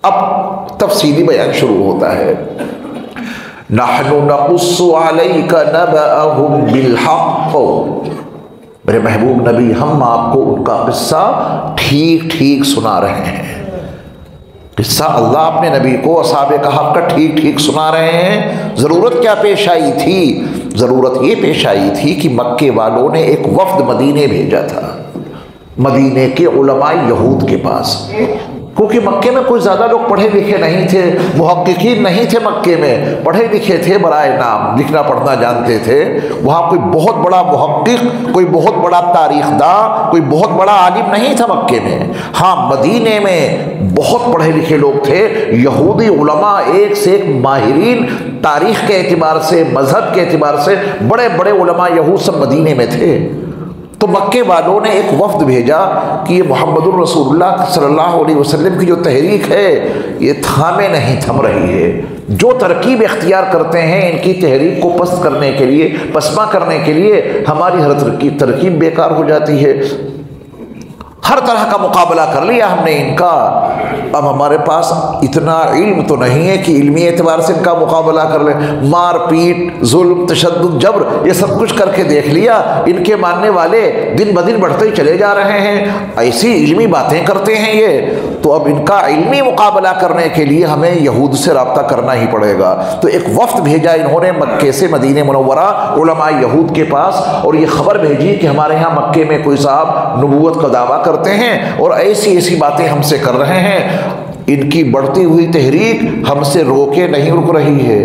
अब तफसीली बयान शुरू होता है। नहनु नक़ुस्सु अलैका नबअहुम बिलहक़, मेरे महबूब नबी हम आपको उनका किस्सा ठीक ठीक सुना रहे हैं। किस्सा अल्लाह अपने नबी को असहाबे कहफ का ठीक ठीक सुना रहे हैं। ज़रूरत क्या पेश आई थी? ज़रूरत ये पेश आई थी कि मक्के वालों ने एक वफ़द मदीने भेजा था, मदीने के उलमाए यहूद के पास, क्योंकि मक्के में कोई ज़्यादा लोग पढ़े लिखे नहीं थे, मुहक्किकीन नहीं थे मक्के में, पढ़े लिखे थे बराए नाम, लिखना पढ़ना जानते थे। वहाँ कोई बहुत बड़ा मुहक्किक, कोई बहुत बड़ा तारीखदा, कोई बहुत बड़ा आलिम नहीं था मक्के में। हाँ, मदीने में बहुत पढ़े लिखे लोग थे। यहूदी उलमा एक से एक माहिरीन, तारीख के एतबार से, मजहब के एतबार से बड़े बड़े उलमा यहूद सब मदीने में थे। तो मक्के वालों ने एक वफ्द भेजा कि ये मोहम्मदुर रसूलुल्लाह सल्लल्लाहु अलैहि वसल्लम की जो तहरीक है ये थामे नहीं थम रही है। जो तरकीब इख्तियार करते हैं इनकी तहरीक को पस्त करने के लिए, पसमा करने के लिए, हमारी हर तरकीब बेकार हो जाती है। हर तरह का मुकाबला कर लिया हमने इनका, अब हमारे पास इतना इल्म तो नहीं है कि इल्मी एतबार से इनका मुकाबला कर ले। मार पीट, जुल्म, तशद्दुद, जबर, ये सब कुछ करके देख लिया। इनके मानने वाले दिन ब दिन बढ़ते ही चले जा रहे हैं, ऐसी इल्मी बातें करते हैं ये। तो अब इनका इल्मी मुकाबला करने के लिए हमें यहूद से रब्ता करना ही पड़ेगा। तो एक वफ्द भेजा इन्होंने मक्के से मदीने मुनव्वरा उलमा यहूद के पास, और ये खबर भेजी कि हमारे यहाँ मक्के में कोई साहब नबूवत का दावा करते हैं और ऐसी ऐसी बातें हमसे कर रहे हैं। इनकी बढ़ती हुई तहरीक हमसे रोके नहीं रुक रही है।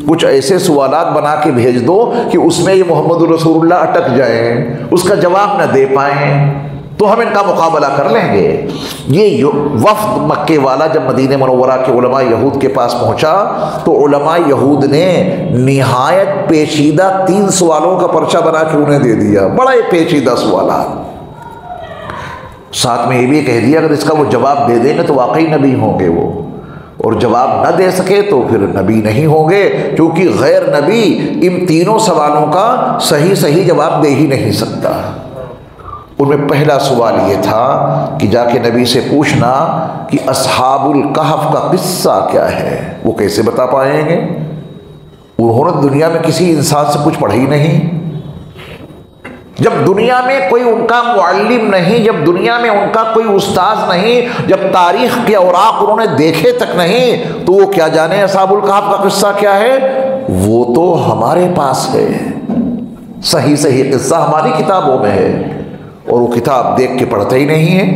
कुछ ऐसे सवालात बना के भेज दो कि उसमें ये मोहम्मद रसूलुल्लाह अटक जाएं, उसका जवाब न दे पाएं, तो हम इनका मुकाबला कर लेंगे। ये वफ्द मक्के वाला जब मदीने मुनव्वरा के उलमा यहूद के पास पहुंचा तो उलमा यहूद ने निहायत पेचीदा 3 सवालों का पर्चा बना के उन्हें दे दिया। बड़ा ही पेचीदा सवाल। साथ में ये भी कह दिया अगर इसका वो जवाब दे देंगे तो वाकई नबी होंगे वो, और जवाब न दे सके तो फिर नबी नहीं होंगे, क्योंकि गैर नबी इन तीनों सवालों का सही जवाब दे ही नहीं सकता। उनमें पहला सवाल ये था कि जाके नबी से पूछना कि अस्हाबुल कहफ का किस्सा क्या है, वो कैसे बता पाएंगे? उन्होंने दुनिया में किसी इंसान से कुछ पढ़ा ही नहीं। जब दुनिया में कोई उनका मुअल्लिम नहीं, जब दुनिया में उनका कोई उस्ताद नहीं, जब तारीख के औराक उन्होंने देखे तक नहीं, तो वो क्या जाने अस्हाबुल कहफ का किस्सा क्या है? वो तो हमारे पास है, सही किस्सा हमारी किताबों में है, और वो किताब देख के पढ़ते ही नहीं है।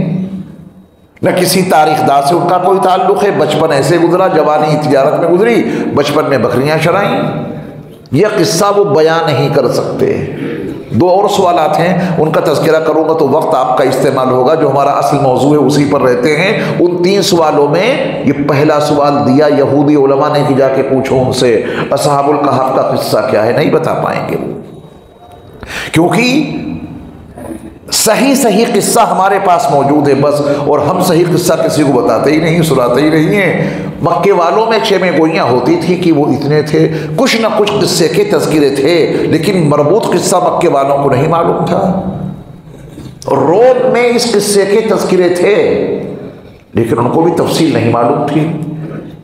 न किसी तारीखदार से उनका कोई ताल्लुक है। बचपन ऐसे गुजरा, जवानी तिजारत में गुजरी, बचपन में बकरियां चराई, यह किस्सा वो बयान नहीं कर सकते। 2 और सवालात हैं, उनका तज़किरा करूंगा तो वक्त आपका इस्तेमाल होगा। जो हमारा असल मौजू है उसी पर रहते हैं। उन 3 सवालों में ये पहला सवाल दिया यहूदी उलमा ने कि जाके पूछो उनसे अस्हाबुल कहफ का किस्सा क्या है। नहीं बता पाएंगे वो, क्योंकि सही किस्सा हमारे पास मौजूद है बस, और हम सही किस्सा किसी को बताते ही नहीं, सुनाते ही नहीं हैं। मक्के वालों में खेमे गोइयाँ होती थी कि वो इतने थे, कुछ न कुछ किस्से के तज़किरे थे, लेकिन मरबूत किस्सा मक्के वालों को नहीं मालूम था। रोम में इस किस्से के तज़किरे थे, लेकिन उनको भी तफसील नहीं मालूम थी।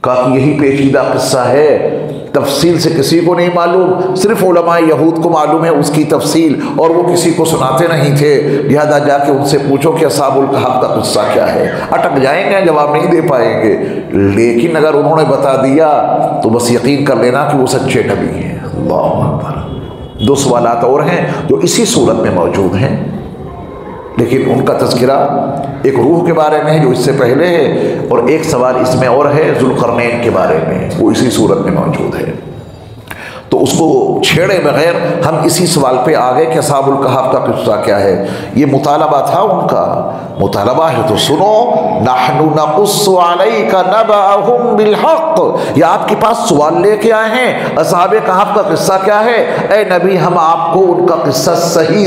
कहा कि यही पेचीदा किस्सा है, तफसील से किसी को नहीं मालूम, सिर्फ उलमा यहूद को मालूम है उसकी तफसील, और वो किसी को सुनाते नहीं थे। लिहाजा जाके उनसे पूछो कि अस्हाबुल कहफ का किस्सा क्या है। अटक जाएंगे, जवाब नहीं दे पाएंगे, लेकिन अगर उन्होंने बता दिया तो बस यकीन कर लेना कि वो सच्चे नबी हैं। अल्लाहु अकबर। 2 सवालात और हैं जो इसी सूरत में मौजूद हैं, लेकिन उनका तज़किरा एक रूह के बारे में है जो इससे पहले है, और एक सवाल इसमें और है ज़ुल्क़रनैन के बारे में, वो इसी सूरत में मौजूद है। तो उसको छेड़े बगैर हम इसी सवाल पे आ गए कि अस्हाबुल कहफ का किस्सा क्या है। ये मुतालबा था उनका, मुतालबा है तो सुनो। नहनु नक़ुस्सु अलैका नबअहुम बिलहक़, ये आपके पास सवाल लेके आए हैं अस्हाबे कहफ का किस्सा क्या है। ए नबी, हम आपको उनका किस्सा सही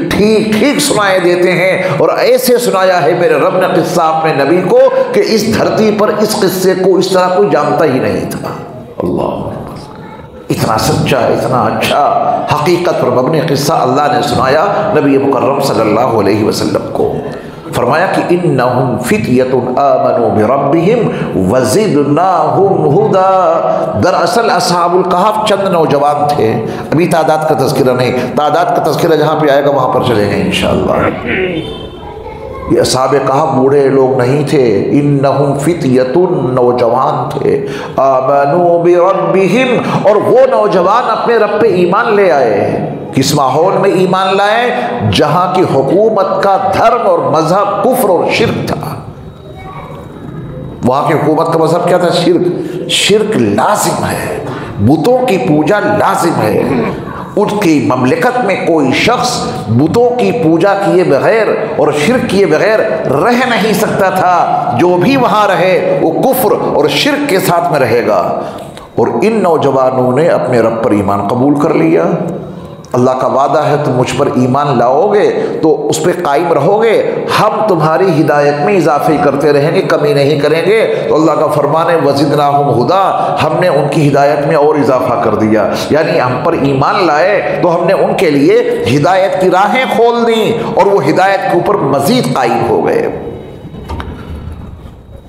ठीक सुनाए देते हैं, और ऐसे सुनाया है मेरे रब ने किस्सा अपने नबी को कि इस धरती पर इस किस्से को इस तरह कोई जानता ही नहीं था। अल्लाह, इतना सच्चा, इतना अच्छा हकीकत पर मबनी किस्सा अल्लाह ने सुनाया नबी मुकर्रम सल्लल्लाहु अलैहि वसल्लम को। फरमाया कि इन्नहुम फित्यतुन आमनु बिरब्बिहिम वज़िदनाहुम हुदा। दरअसल अस्हाबुल कहफ चंद नौजवान थे, अभी तादाद का तज़किरा नहीं, तादाद का तज़किरा जहाँ पे आएगा वहाँ पर चलेंगे इंशाअल्लाह। ये अस्हाबे कहफ बूढ़े लोग नहीं थे, इन्नहुम फित्यतुन, नौजवान थे, आमनु बिरब्बिहिम, और वो नौजवान अपने रब पे ईमान ले आए। किस माहौल में ईमान लाए? जहां की हुकूमत का धर्म और मजहब कुफ्र और शिर्क था। वहां की हुकूमत का मजहब क्या था? शिर्क लाजिम है, बुतों की पूजा लाजिम है। उसकी ममलिकत में कोई शख्स बुतों की पूजा किए बगैर और शिर्क किए बगैर रह नहीं सकता था। जो भी वहाँ रहे वो कुफ्र और शिर्क के साथ में रहेगा। और इन नौजवानों ने अपने रब पर ईमान कबूल कर लिया। अल्लाह का वादा है तुम मुझ पर ईमान लाओगे तो उस पर कायम रहोगे, हम तुम्हारी हिदायत में इजाफे करते रहेंगे, कमी नहीं करेंगे। तो अल्लाह का फरमान है वज़िदनाहुम हुदा, हमने उनकी हिदायत में और इजाफा कर दिया। यानी हम पर ईमान लाए तो हमने उनके लिए हिदायत की राहें खोल दी और वो हिदायत के ऊपर मज़ीद कायम हो गए।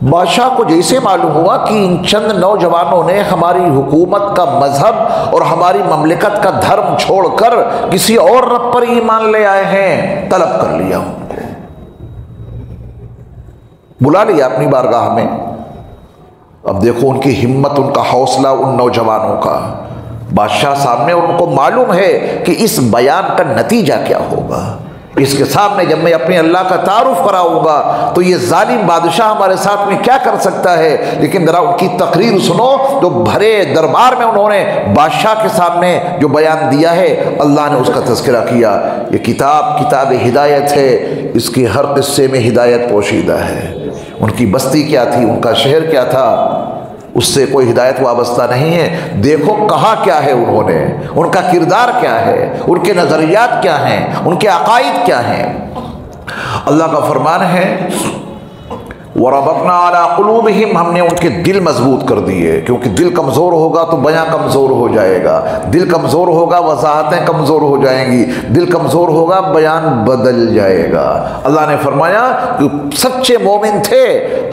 बादशाह को जैसे मालूम हुआ कि इन चंद नौजवानों ने हमारी हुकूमत का मजहब और हमारी ममलिकत का धर्म छोड़कर किसी और रब पर ईमान ले आए हैं, तलब कर लिया, उनको बुला लिया अपनी बारगाह में। अब देखो उनकी हिम्मत, उनका हौसला उन नौजवानों का। बादशाह सामने, उनको मालूम है कि इस बयान का नतीजा क्या होगा। इसके सामने जब मैं अपने अल्लाह का तारुफ कराऊंगा तो ये जालिम बादशाह हमारे साथ में क्या कर सकता है। लेकिन जरा उनकी तकरीर सुनो, तो भरे दरबार में उन्होंने बादशाह के सामने जो बयान दिया है, अल्लाह ने उसका तज़किरा किया। ये किताब हिदायत है, इसके हर किस्से में हिदायत पोशीदा है। उनकी बस्ती क्या थी, उनका शहर क्या था, उससे कोई हिदायत वाबस्ता नहीं है। देखो कहा क्या है उन्होंने, उनका किरदार क्या है, उनके नज़रियात क्या हैं, उनके अकायद क्या हैं। अल्लाह का फरमान है वरबतना अला कुलूबिहिम, हमने उनके दिल मजबूत कर दिए। क्योंकि दिल कमज़ोर होगा तो बयां कमज़ोर हो जाएगा, दिल कमज़ोर होगा वजाहतें कमज़ोर हो जाएंगी, दिल कमज़ोर होगा बयान बदल जाएगा। अल्लाह ने फरमाया कि सच्चे मोमिन थे,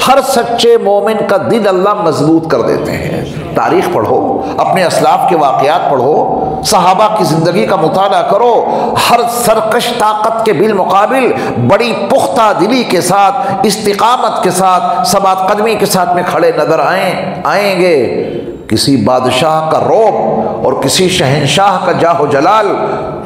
हर सच्चे मोमिन का दिल अल्लाह मजबूत कर देते हैं। तारीख़ पढ़ो, अपने असलाफ के वाक़यात पढ़ो, सहाबा की ज़िंदगी का मुताला करो। हर सरकश ताकत के बिलमुकाबिल बड़ी पुख्ता दिली के साथ, इस्तिकामत के साथ, सबात कदमी के साथ में खड़े नजर आएंगे। किसी बादशाह का रौब और किसी शहंशाह का जाहो जलाल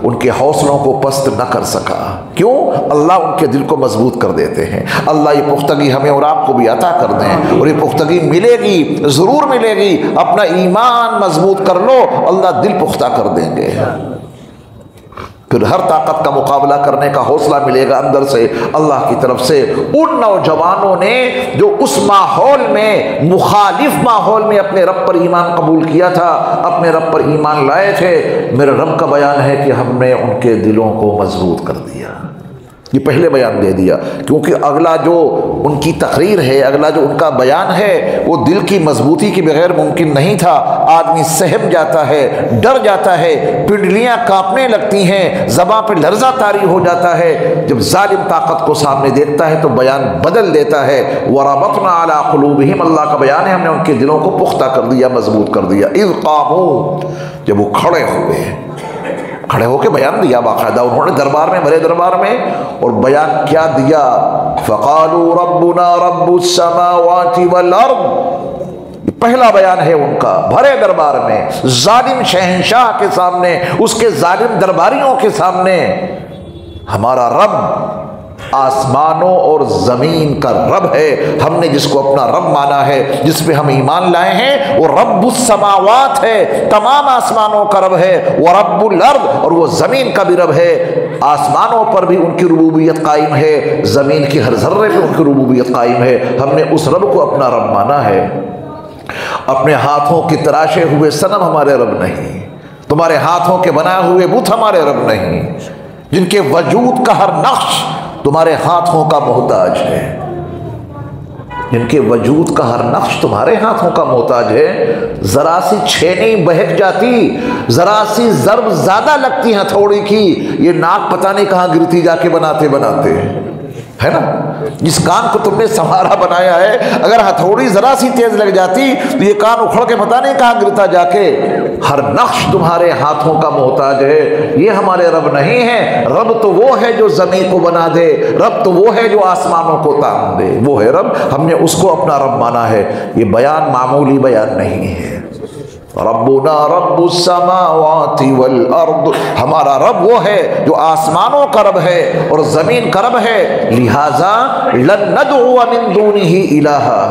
उनके हौसलों को पस्त न कर सका। क्यों? अल्लाह उनके दिल को मजबूत कर देते हैं। अल्लाह ये पुख्तगी हमें और आपको भी अता कर दें, और ये पुख्तगी मिलेगी, ज़रूर मिलेगी। अपना ईमान मजबूत कर लो, अल्लाह दिल पुख्ता कर देंगे। फिर हर ताकत का मुकाबला करने का हौसला मिलेगा अंदर से, अल्लाह की तरफ से। उन नौजवानों ने जो उस माहौल में, मुखालिफ माहौल में अपने रब पर ईमान कबूल किया था, अपने रब पर ईमान लाए थे, मेरे रब का बयान है कि हमने उनके दिलों को मजबूत कर दिया। ये पहले बयान दे दिया, क्योंकि अगला जो उनकी तकरीर है, अगला जो उनका बयान है, वो दिल की मजबूती के बगैर मुमकिन नहीं था। आदमी सहम जाता है, डर जाता है, पिंडलियाँ कांपने लगती हैं, ज़बां पे लर्ज़ा तारी हो जाता है। जब जालिम ताकत को सामने देखता है तो बयान बदल देता है। वरबतना अला कुलूबिहिम, अल्लाह का बयान है हमने उनके दिलों को पुख्ता कर दिया, मजबूत कर दिया। इज़ क़ामू, जब वो खड़े हुए, खड़े होकर बयान दिया बाकायदा उन्होंने दरबार में, भरे दरबार में। और बयान क्या दिया? फ़क़ालू रब्बुना रब्बुस समावाति वल अर्द, पहला बयान है उनका भरे दरबार में, जालिम शहंशाह के सामने, उसके जालिम दरबारियों के सामने। हमारा रब आसमानों और ज़मीन का रब है। हमने जिसको अपना रब माना है, जिस पे हम ईमान लाए हैं, वो रब्बुस समावात है, तमाम आसमानों का रब है। वो रब्बुल अर्द, और वो ज़मीन का भी रब है। आसमानों पर भी उनकी रुबूबियत कायम है, ज़मीन की हर ज़र्रे पे उनकी रुबूबियत कायम है। हमने उस रब को अपना रब माना है। अपने हाथों के तराशे हुए सनम हमारे रब नहीं, तुम्हारे हाथों के बनाए हुए बुत हमारे रब नहीं, जिनके वजूद का हर नक्श तुम्हारे हाथों का मोहताज है, जिनके वजूद का हर नक्श तुम्हारे हाथों का मोहताज है। जरा सी छेनी बहक जाती, जरा सी ज़र्ब ज़्यादा लगती हथौड़ी की, ये नाक पता नहीं कहाँ गिरती जाके बनाते बनाते, है ना। जिस कान को तुमने संवारा बनाया है, अगर हथौड़ी जरा सी तेज लग जाती तो ये कान उखड़ के पता नहीं कहाँ गिरता जाके। हर नक्श तुम्हारे हाथों का मोहताज है। ये हमारे रब नहीं है। रब तो वो है जो ज़मीन को बना दे, रब तो वो है जो आसमानों को तान दे, वो है रब। हमने उसको अपना रब माना है। ये बयान मामूली बयान नहीं है। रब्बुना रब्बुस समावाति वल अर्द, हमारा रब वो है जो आसमानों का रब है और ज़मीन का रब है। लिहाजा लन नदउ मिन दूनिही इलाहा,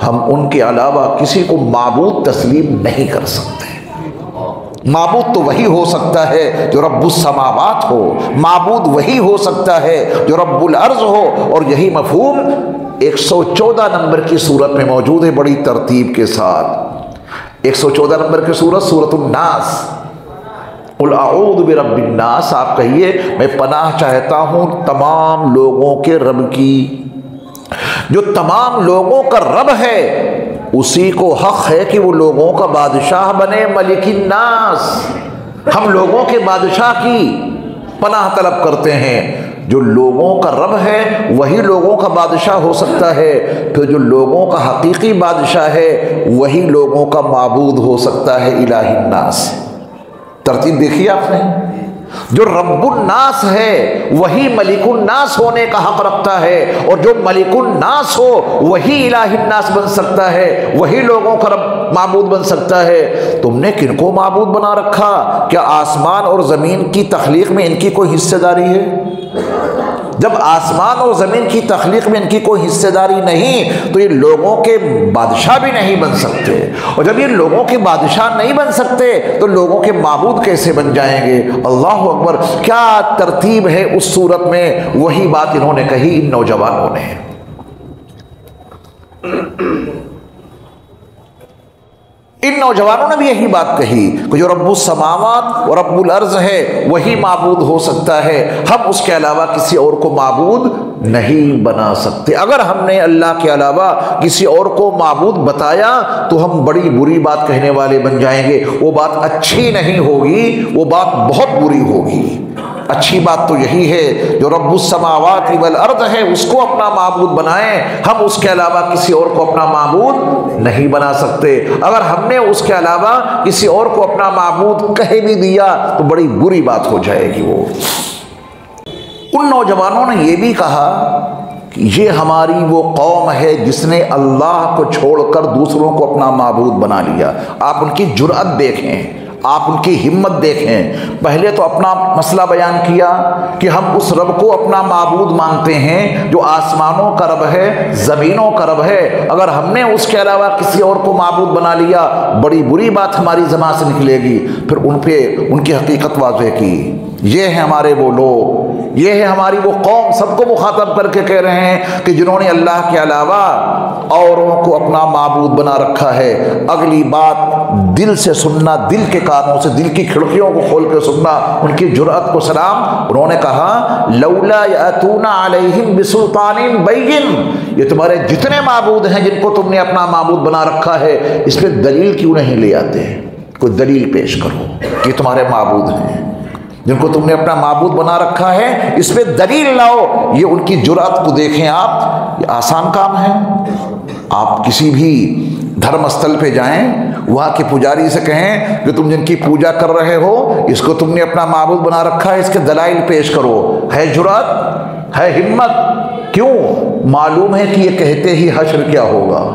हम उनके अलावा किसी को माबूद तस्लीम नहीं कर सकते। माबूद तो वही हो सकता है जो रब्बुस समावात हो, माबूद वही हो सकता है जो रब्बुल अर्ज़ हो। और यही मफ़हूम 114 नंबर की सूरत में मौजूद है बड़ी तरतीब के साथ। 114 नंबर की सूरत सूरतुन नास, कुल अऊज़ु बिरब्बिन नास, आप कहिए मैं पनाह चाहता हूँ तमाम लोगों के रब की। जो तमाम लोगों का रब है उसी को हक़ है कि वो लोगों का बादशाह बने, मलिकिन नास। हम लोगों के बादशाह की पनाह तलब करते हैं। जो लोगों का रब है वही लोगों का बादशाह हो सकता है, फिर जो लोगों का हकीकी बादशाह है वही लोगों का माबूद हो सकता है, इलाहिन नास। तरतीब देखिए आपने, जो रब्बुन नास है वही मलिकुन नास होने का हक रखता है, और जो मलिकुन नास हो वही इलाहिन नास बन सकता है, वही लोगों का रब माबूद बन सकता है। तुमने किनको माबूद बना रखा? क्या आसमान और ज़मीन की तख्लीक में इनकी कोई हिस्सेदारी है? जब आसमान और ज़मीन की तख्लीक में इनकी कोई हिस्सेदारी नहीं तो ये लोगों के बादशाह भी नहीं बन सकते, और जब ये लोगों के बादशाह नहीं बन सकते तो लोगों के माबूद कैसे बन जाएंगे? अल्लाह अकबर, क्या तरतीब है उस सूरत में। वही बात इन्होंने कही इन नौजवानों ने। इन नौजवानों ने भी यही बात कही कि जो रब्बुस समावात और रब्बुल अर्ज़ है वही माबूद हो सकता है, हम उसके अलावा किसी और को माबूद नहीं बना सकते। अगर हमने अल्लाह के अलावा किसी और को माबूद बताया तो हम बड़ी बुरी बात कहने वाले बन जाएंगे। वो बात अच्छी नहीं होगी, वो बात बहुत बुरी होगी। अच्छी बात तो यही है जो रब्बुस समावात वल अर्ज़ है उसको अपना माबूद बनाएं, हम उसके अलावा किसी और को अपना माबूद नहीं बना सकते। अगर हमने उसके अलावा किसी और को अपना माबूद कह भी दिया तो बड़ी बुरी बात हो जाएगी। वो उन नौजवानों ने यह भी कहा कि ये हमारी वो कौम है जिसने अल्लाह को छोड़कर दूसरों को अपना माबूद बना लिया। आप उनकी जुर्अत देखें, आप उनकी हिम्मत देखें। पहले तो अपना मसला बयान किया कि हम उस रब को अपना माबूद मानते हैं जो आसमानों का रब है, ज़मीनों का रब है। अगर हमने उसके अलावा किसी और को माबूद बना लिया बड़ी बुरी बात हमारी ज़बान से निकलेगी। फिर उन पे उनकी हकीकत वाज़ेह की, ये है हमारे वो लोग, ये है हमारी वो कौम। सबको मुखातब करके कह रहे हैं कि जिन्होंने अल्लाह के अलावा औरों को अपना माबूद बना रखा है। अगली बात दिल से सुनना, दिल के कानों से, दिल की खिड़कियों को खोल कर सुनना, उनकी जुर्अत को सलाम। उन्होंने कहा लौला यातूना अलैहिम बिसुल्तानिन बैयिन, ये तुम्हारे जितने माबूद हैं जिनको तुमने अपना माबूद बना रखा है इस पर दलील क्यों नहीं ले आते? कोई दलील पेश करो कि तुम्हारे माबूद हैं जिनको तुमने अपना माबूद बना रखा है, इस पे दलील लाओ। ये उनकी जुर्अत को देखें आप, ये आसान काम है। आप किसी भी धर्म स्थल पे जाएं, वहाँ के पुजारी से कहें कि तुम जिनकी पूजा कर रहे हो इसको तुमने अपना माबूद बना रखा है, इसके दलाइल पेश करो। है जुर्अत, है हिम्मत। क्यों? मालूम है कि ये कहते ही हश्र क्या होगा,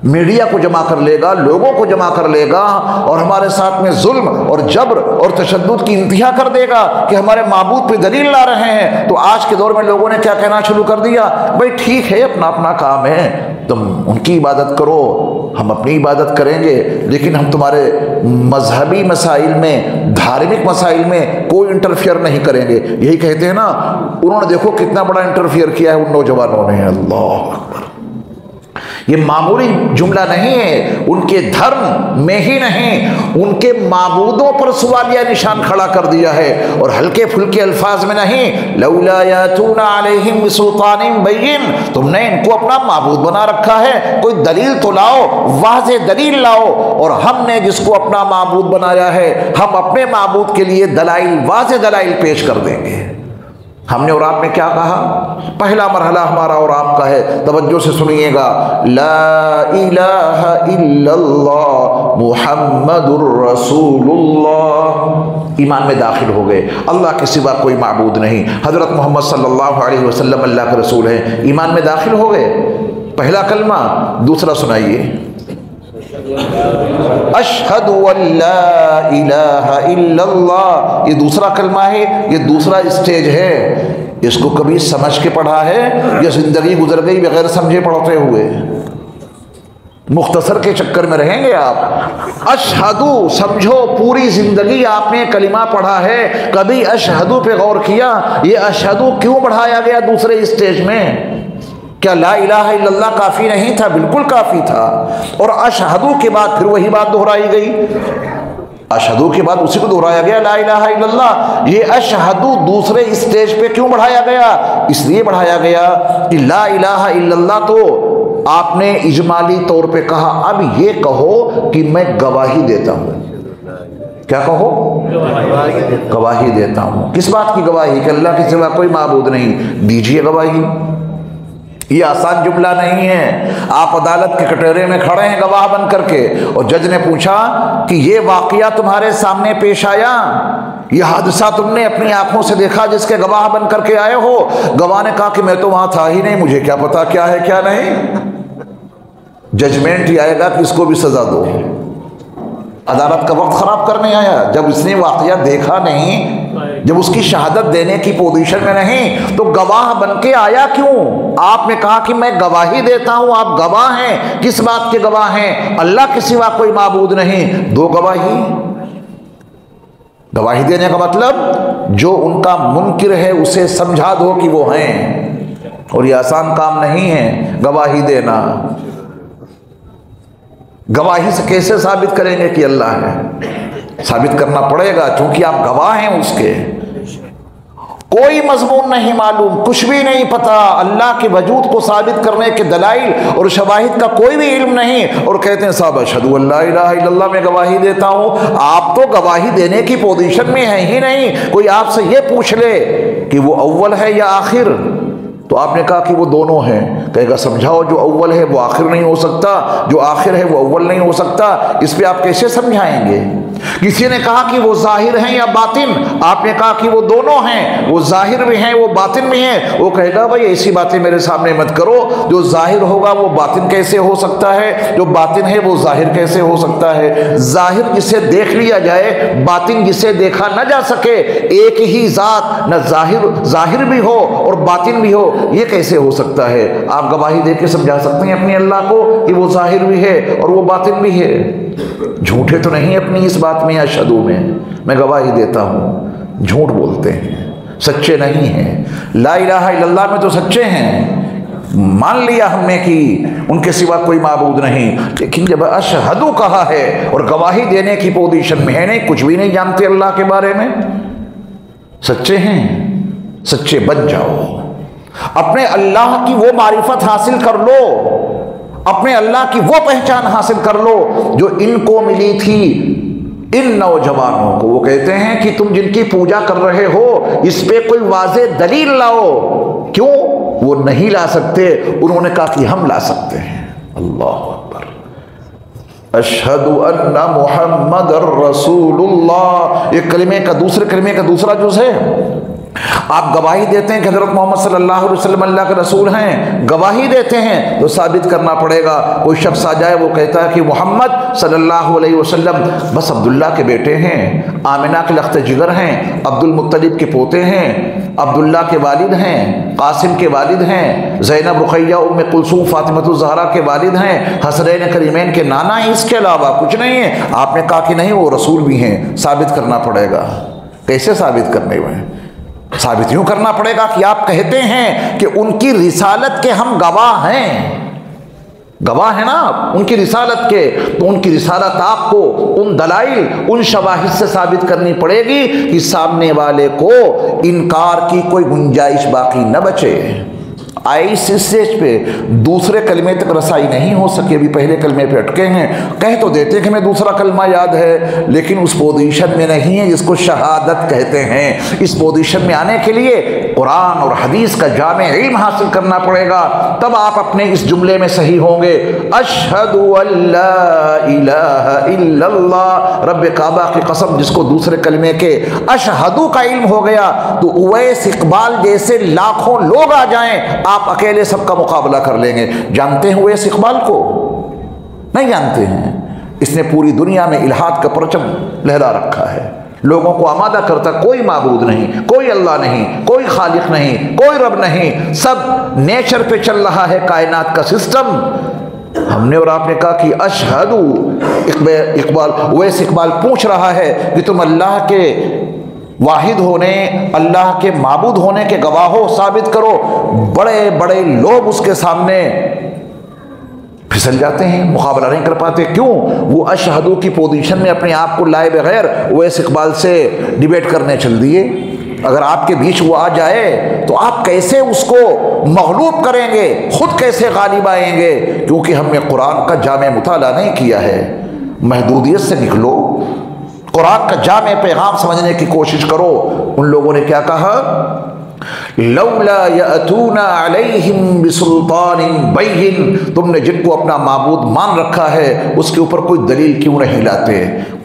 मीडिया को जमा कर लेगा, लोगों को जमा कर लेगा और हमारे साथ में जुल्म और जबर और तशद्दुद की इंतहा कर देगा कि हमारे माबूद पे दलील ला रहे हैं। तो आज के दौर में लोगों ने क्या कहना शुरू कर दिया, भाई ठीक है अपना अपना काम है, तुम उनकी इबादत करो, हम अपनी इबादत करेंगे, लेकिन हम तुम्हारे मजहबी मसाइल में, धार्मिक मसाइल में कोई इंटरफियर नहीं करेंगे। यही कहते हैं ना। उन्होंने देखो कितना बड़ा इंटरफियर किया है उन नौजवानों ने। अल्लाह अकबर, ये मामूली जुमला नहीं है। उनके धर्म में ही नहीं, उनके माबूदों पर सवालिया निशान खड़ा कर दिया है। और हल्के फुल्के अल्फाज में नहीं, लौला यातूना अलैहिम बिसुल्तानिन बैयिन, तुमने इनको अपना माबूद बना रखा है, कोई दलील तो लाओ, वाज़े दलील लाओ। और हमने जिसको अपना माबूद बनाया है हम अपने माबूद के लिए दलाइल, वाज़े दलाइल पेश कर देंगे। हमने और आपने क्या कहा? पहला मरहला हमारा और आपका है, तवज्जो से सुनिएगा। ला इलाहा इल्लल्लाह मुहम्मदुर रसूलुल्लाह, ईमान में दाखिल हो गए। अल्लाह के सिवा कोई माबूद नहीं, हज़रत मोहम्मद सल्लल्लाहु अलैहि वसल्लम अल्लाह के रसूल हैं। ईमान में दाखिल हो गए, पहला कलमा। दूसरा सुनाइए, अशहदु अल्ला इलाहा इल्लल्लाह, ये दूसरा कलमा है, ये दूसरा स्टेज है। इसको कभी समझ के पढ़ा है या जिंदगी गुजर गई बगैर समझे पढ़ते हुए? मुख्तसर के चक्कर में रहेंगे आप। अशहदु समझो, पूरी जिंदगी आपने कलिमा पढ़ा है, कभी अशहदु पे गौर किया? ये अशहदु क्यों बढ़ाया गया दूसरे स्टेज में? क्या ला इलाहा इल्लल्लाह काफ़ी नहीं था? बिल्कुल काफ़ी था। और अशहदु के बाद फिर वही बात दोहराई गई, अशहदु के बाद उसी को दोहराया गया, ला इलाहा इल्लल्लाह। ये अशहदु दूसरे स्टेज पे क्यों बढ़ाया गया? इसलिए बढ़ाया गया कि ला इलाहा इल्लल्लाह तो आपने इजमाली तौर पे कहा, अब ये कहो कि मैं गवाही देता हूं। क्या कहो? गवाही देता हूं। किस बात की गवाही? कि अल्लाह के सिवा कोई माबूद नहीं। दीजिए गवाही। ये आसान जुमला नहीं है। आप अदालत के कटोरे में खड़े हैं गवाह बन करके, और जज ने पूछा कि ये वाकया तुम्हारे सामने पेश आया, ये हादसा तुमने अपनी आंखों से देखा जिसके गवाह बन करके आए हो? गवाह ने कहा कि मैं तो वहां था ही नहीं, मुझे क्या पता क्या है क्या नहीं। जजमेंट ही आएगा कि इसको भी सजा दो। अदालत का वक्त खराब करने आया। जब इसने वाकया देखा नहीं, जब उसकी शहादत देने की पोजीशन में नहीं, तो गवाह बन के आया क्यों? आपने कहा कि मैं गवाही देता हूं, आप गवाह हैं। किस बात के गवाह हैं? अल्लाह के सिवा कोई माबूद नहीं। दो गवाही। गवाही देने का मतलब जो उनका मुनकिर है उसे समझा दो कि वो हैं। और ये आसान काम नहीं है गवाही देना। गवाही से कैसे साबित करेंगे कि अल्लाह है? साबित करना पड़ेगा, क्योंकि आप गवाह हैं उसके। कोई मजमून नहीं मालूम, कुछ भी नहीं पता, अल्लाह के वजूद को साबित करने के दलाइल और शवाहिद का कोई भी इल्म नहीं, और कहते हैं साहब अशहदु अल्ला इलाहा इल्लल्लाह में गवाही देता हूं। आप तो गवाही देने की पोजीशन में है ही नहीं। कोई आपसे ये पूछ ले कि वो अव्वल है या आखिर, तो आपने कहा कि वो दोनों हैं। कहेगा समझाओ, जो अव्वल है वो आखिर नहीं हो सकता, जो आखिर है वो अव्वल नहीं हो सकता। इस पे आप कैसे समझाएंगे? किसी ने कहा कि वो जाहिर हैं या बातिन, आपने कहा कि वो दोनों हैं, वो जाहिर भी हैं वो बातिन भी हैं। वो कहेगा भाई ऐसी बातें मेरे सामने मत करो, जो जाहिर होगा वो बातिन कैसे हो सकता है, जो बातिन है वो जाहिर कैसे हो सकता है? जाहिर जिसे देख लिया जाए, बातिन जिसे देखा न जा सके, एक ही जात न जाहिर भी हो और बातिन भी हो, ये कैसे हो सकता है? आप गवाही दे के समझा सकते हैं अपने अल्लाह को कि वो जाहिर भी है और वो बातिन भी है। झूठे तो नहीं अपनी इस बात में, अशहदु में मैं गवाही देता हूं। झूठ बोलते हैं, सच्चे नहीं हैं। ला इलाहा इल्लल्लाह में तो सच्चे हैं, मान लिया हमने कि उनके सिवा कोई माबूद नहीं, लेकिन जब अशहदु कहा है और गवाही देने की पोजीशन में है, नहीं कुछ भी नहीं जानते अल्लाह के बारे में, सच्चे हैं, सच्चे बन जाओ। अपने अल्लाह की वो मारिफत हासिल कर लो, अपने अल्लाह की वो पहचान हासिल कर लो जो इनको मिली थी इन नौजवानों को। वो कहते हैं कि तुम जिनकी पूजा कर रहे हो इस पे कोई वाज़े दलील लाओ। क्यों? वो नहीं ला सकते। उन्होंने कहा कि हम ला सकते हैं। अल्लाह अकबर। अशहदु अन्ना मुहम्मदर रसूलुल्लाह, ये कलिमे का दूसरे कलिमे का दूसरा जुज़ है। आप गवाही देते हैं कि हज़रत मोहम्मद सल्लल्लाहु अलैहि वसल्लम अल्लाह के रसूल हैं, गवाही देते हैं तो साबित करना पड़ेगा। कोई शख्स आ जाए वो कहता है कि मोहम्मद सल्लल्लाहु अलैहि वसल्लम बस अब्दुल्ला के बेटे हैं, आमिना के लख्त जिगर हैं, अब्दुल मुत्तलिब के पोते हैं, अब्दुल्ला के वालिद हैं, कासिम के वालिद हैं, ज़ैनब रुक़ैया उम्मे कुलसूम फ़ातिमतुज़ ज़हरा के वालिद हैं, हसनैन करीमैन के नाना हैं, इसके अलावा कुछ नहीं है। आपने कहा कि नहीं वो रसूल भी हैं, साबित करना पड़ेगा। कैसे साबित करने में? साबित यूं करना पड़ेगा कि आप कहते हैं कि उनकी रिसालत के हम गवाह हैं, गवाह है ना आप उनकी रिसालत के, तो उनकी रिसालत आपको उन दलाइल उन शवाहिद से साबित करनी पड़ेगी कि सामने वाले को इनकार की कोई गुंजाइश बाकी न बचे। इस स्टेज पे दूसरे कलमे तक रसाई नहीं हो सके, भी पहले कलमे पे अटके हैं। कह तो देते हैं कि हमें दूसरा कलमा याद है, लेकिन उस पोजीशन में नहीं है जिसको शहादत कहते हैं। इस पोजीशन में आने के लिए कुरान और हदीस का जामे इल्म हासिल करना पड़ेगा, तब आप अपने इस जुमले में सही होंगे। अशहदु अल्ला इलाहा इल्लल्लाह, रब्बे काबा की कसम, जिसको दूसरे कलमे के अशहदु का इल्म हो गया तो उवैस इकबाल जैसे लाखों लोग आ जाएं, आप अकेले सबका मुकाबला कर लेंगे। जानते हैं उवैस इकबाल को? नहीं जानते हैं। इसने पूरी दुनिया में इल्हाद का परचम लहरा रखा है, लोगों को आमादा करता कोई माबूद नहीं, कोई अल्लाह नहीं, कोई खालिक नहीं, कोई रब नहीं, सब नेचर पे चल रहा है कायनात का सिस्टम। हमने और आपने कहा कि अशहदु, इकबाल वैसे इकबाल पूछ रहा है कि तुम अल्लाह के वाहिद होने, अल्लाह के माबूद होने के गवाह हो, साबित करो। बड़े बड़े लोग उसके सामने फिसल जाते हैं, मुकाबला नहीं कर पाते। क्यों? वो अशहदु की पोजीशन में अपने आप को लाए बगैर वैसे इकबाल से डिबेट करने चल दिए। अगर आपके बीच वो आ जाए तो आप कैसे उसको मगलूब करेंगे, खुद कैसे गालिब आएंगे? क्योंकि हमने कुरान का जामे मुताला नहीं किया है। महदूदियत से निकलो, कुरान का जामे पैगाम समझने की कोशिश करो। उन लोगों ने क्या कहा? लौला यअतूना अलैहिम बिसुल्तानिन बैयिन, तुमने जिनको अपना माबूद मान रखा है उसके ऊपर कोई दलील क्यों नहीं लाते?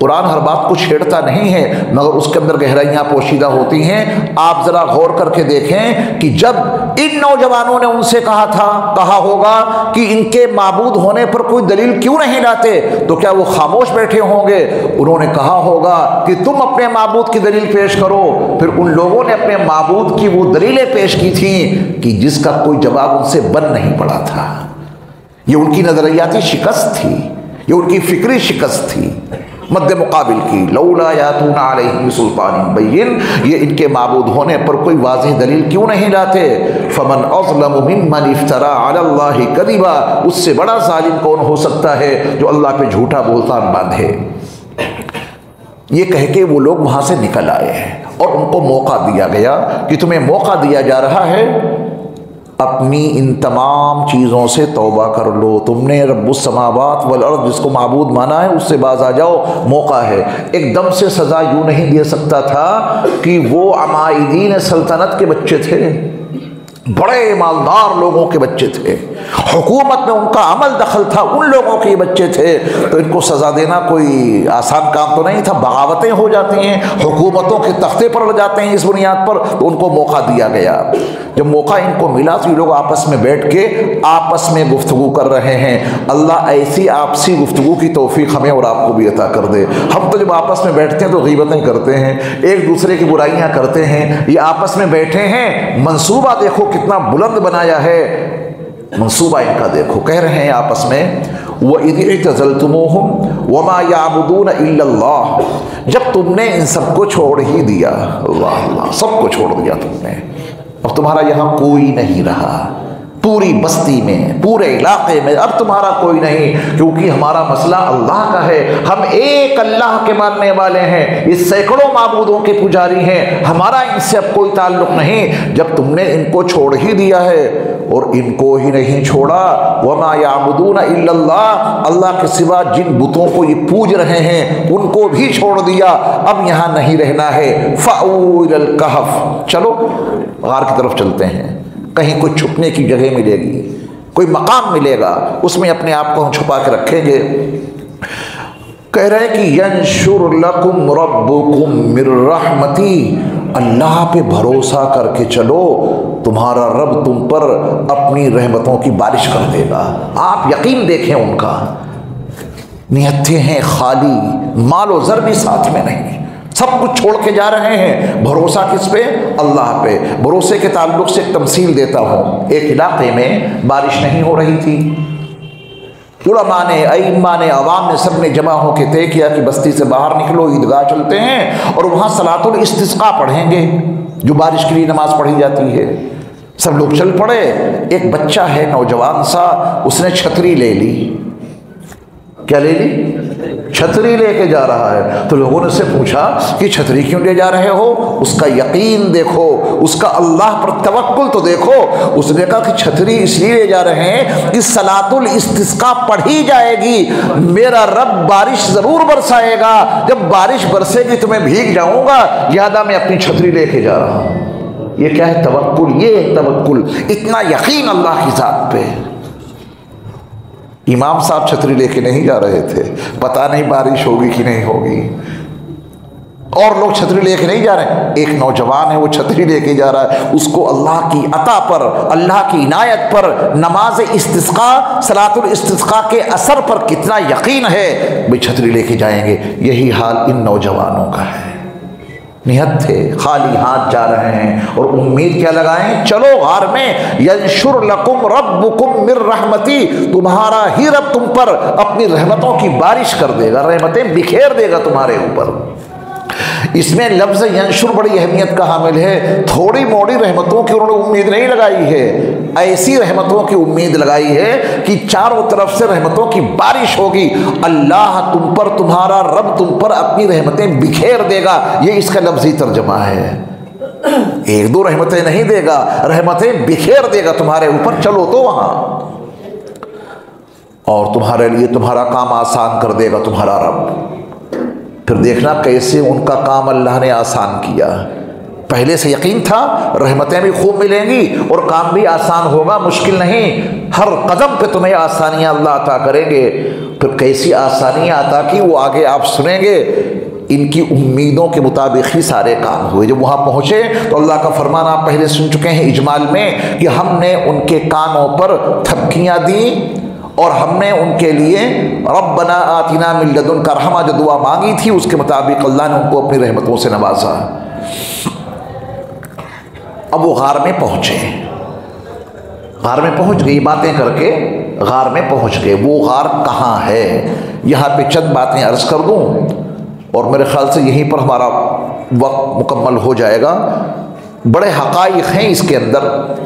कुरान हर बात को छेड़ता नहीं है, मगर उसके अंदर गहराइयाँ पोशीदा होती हैं। आप ज़रा गौर करके देखें कि जब इन नौजवानों ने उनसे कहा होगा कि इनके माबूद होने पर कोई दलील क्यों नहीं लाते, तो क्या वो खामोश बैठे होंगे? उन्होंने कहा होगा कि तुम अपने माबूद की दलील पेश करो। फिर उन लोगों ने अपने माबूद की वो दलीलें पेश की थी कि जिसका कोई जवाब उनसे बन नहीं पड़ा था। ये उनकी नजरियाती शिकस्त थी, ये उनकी फिक्री शिकस्त थी मद्दे मुकाबिल की। लौला यातूना अलैहिम बिसुल्तानिन बैयिन, ये इनके माबूद होने पर कोई वाज़ेह दलील क्यों नहीं लाते? फमन अज़लमु मिम्मन इफ्तरा अलल्लाहि कज़िबा, उससे बड़ा जालिम कौन हो सकता है जो अल्लाह पे झूठा बोलतान बांधे। ये कह के वो लोग वहाँ से निकल आए हैं और उनको मौका दिया गया कि तुम्हें मौका दिया जा रहा है, अपनी इन तमाम चीज़ों से तौबा कर लो। तुमने रब्बुस समावात वल अर्द जिसको माबूद माना है उससे बाज आ जाओ, मौका है। एकदम से सज़ा यूँ नहीं दे सकता था कि वो अमाइदीन सल्तनत के बच्चे थे, बड़े मालदार लोगों के बच्चे थे, हुकूमत में उनका अमल दखल था, उन लोगों के बच्चे थे, तो इनको सज़ा देना कोई आसान काम तो नहीं था। बगावतें हो जाती हैं, हुकूमतों के तख्ते पर लग जाते हैं इस बुनियाद पर, तो उनको मौका दिया गया। जब मौका इनको मिला तो ये लोग आपस में बैठ के आपस में गुफ्तगू कर रहे हैं। अल्लाह ऐसी आपसी गुफ्तगू की तौफीक हमें और आपको भी अता कर दे। हम तो जब आपस में बैठते हैं तो गीबतें करते हैं, एक दूसरे की बुराइयां करते हैं। ये आपस में बैठे हैं, मंसूबा देखो कितना बुलंद बनाया है, मंसूबा इनका देखो। कह रहे हैं आपस में, वइज़ इअ्तज़लतुमूहुम वमा यअबुदून इल्लल्लाह, जब तुमने इन सबको छोड़ ही दिया, अल्लाह अल्लाह, सबको छोड़ दिया तुमने, अब तुम्हारा यहाँ कोई नहीं रहा, पूरी बस्ती में, पूरे इलाके में अब तुम्हारा कोई नहीं, क्योंकि हमारा मसला अल्लाह का है। हम एक अल्लाह के मानने वाले हैं, इस सैकड़ों माबूदों के पुजारी हैं, हमारा इनसे अब कोई ताल्लुक नहीं। जब तुमने इनको छोड़ ही दिया है और इनको ही नहीं छोड़ा, वमा याबुदून इल्लल्लाह, अल्लाह के सिवा जिन बुतों को ये पूज रहे हैं उनको भी छोड़ दिया, अब यहाँ नहीं रहना है। फ़ाऊ इलल कहफ़, चलो गार की तरफ चलते हैं, कहीं कोई छुपने की जगह मिलेगी, कोई मकाम मिलेगा, उसमें अपने आप को हम छुपा के रखेंगे। कह रहे हैं कि यंशुर लकुम रब्बुकुम मिर रहमती, अल्लाह पे भरोसा करके चलो, तुम्हारा रब तुम पर अपनी रहमतों की बारिश कर देगा। आप यकीन देखें, उनका नियतें हैं खाली, मालो ज़र भी साथ में नहीं, सब कुछ छोड़ के जा रहे हैं। भरोसा किस पे? अल्लाह पे। भरोसे के ताल्लुक से एक तमसील देता हूँ। एक इलाके में बारिश नहीं हो रही थी, उलमा ने, अइम्मा ने, अवाम ने, सब ने जमा होकर तय किया कि बस्ती से बाहर निकलो, ईदगाह चलते हैं और वहाँ सलातुल इस्तिस्का पढ़ेंगे, जो बारिश के लिए नमाज पढ़ी जाती है। सब लोग चल पड़े। एक बच्चा है नौजवान सा, उसने छतरी ले ली। क्या ले ली? छतरी लेके जा रहा है। तो लोगों ने उससे पूछा कि छतरी क्यों ले जा रहे हो? उसका यकीन देखो, उसका अल्लाह पर तवक्कुल तो देखो। उसने कहा कि छतरी इसलिए ले जा रहे हैं कि सलातुल इस्तिस्का पढ़ी जाएगी, मेरा रब बारिश जरूर बरसाएगा, जब बारिश बरसेगी तो मैं भीग जाऊंगा, लिहाजा मैं अपनी छतरी लेके जा रहा हूं। ये क्या है? तवक्कुल। ये है तवक्कुल, इतना यकीन अल्लाह की जात पे। इमाम साहब छतरी लेके नहीं जा रहे थे, पता नहीं बारिश होगी कि नहीं होगी, और लोग छतरी लेके नहीं जा रहे। एक नौजवान है, वो छतरी लेके जा रहा है, उसको अल्लाह की अता पर, अल्लाह की इनायत पर, नमाज इस्तिस्का, सलातुल इस्तिस्का के असर पर कितना यकीन है, भाई छतरी लेके जाएंगे। यही हाल इन नौजवानों का है। निहत्थे थे, खाली हाथ जा रहे हैं और उम्मीद क्या लगाएं, चलो गार में यंशुर लकुम रब्बुकुम मिर रहमती, तुम्हारा ही रब तुम पर अपनी रहमतों की बारिश कर देगा, रहमतें बिखेर देगा तुम्हारे ऊपर। इसमें लफ्ज़ यंशुर बड़ी अहमियत का हामिल है। थोड़ी मोड़ी रहमतों की उन्होंने उम्मीद नहीं लगाई है, ऐसी रहमतों की उम्मीद लगाई है कि चारों तरफ से रहमतों की बारिश होगी। अल्लाह तुम पर, तुम्हारा रब तुम पर अपनी रहमतें बिखेर देगा, ये इसका लफ्ज़ी तर्जमा है। एक दो रहमतें नहीं देगा, रहमतें बिखेर देगा तुम्हारे ऊपर, चलो तो वहां, और तुम्हारे लिए तुम्हारा काम आसान कर देगा तुम्हारा रब। फिर देखना कैसे उनका काम अल्लाह ने आसान किया। पहले से यकीन था रहमतें भी खूब मिलेंगी और काम भी आसान होगा, मुश्किल नहीं, हर कदम पे तुम्हें आसानियां अल्लाह अता करेंगे। फिर कैसी आसानियां अता की वो आगे आप सुनेंगे। इनकी उम्मीदों के मुताबिक ही सारे काम हुए। जब वहाँ पहुँचे तो अल्लाह का फरमान आप पहले सुन चुके हैं इजमाल में कि हमने उनके कानों पर थपकियाँ दी और हमने उनके लिए रब्बना आतिना मिन लदुनका रहमा जो दुआ मांगी थी उसके मुताबिक अल्लाह ने उनको अपनी रहमतों से नवाजा। अब वो गार में पहुँचे, गार में पहुँच गई, बातें करके गार में पहुँच गए। वो गार कहाँ है, यहाँ पे चंद बातें अर्ज़ कर दूँ और मेरे ख्याल से यहीं पर हमारा वक्त मुकम्मल हो जाएगा। बड़े हक़ाइक़ हैं इसके अंदर।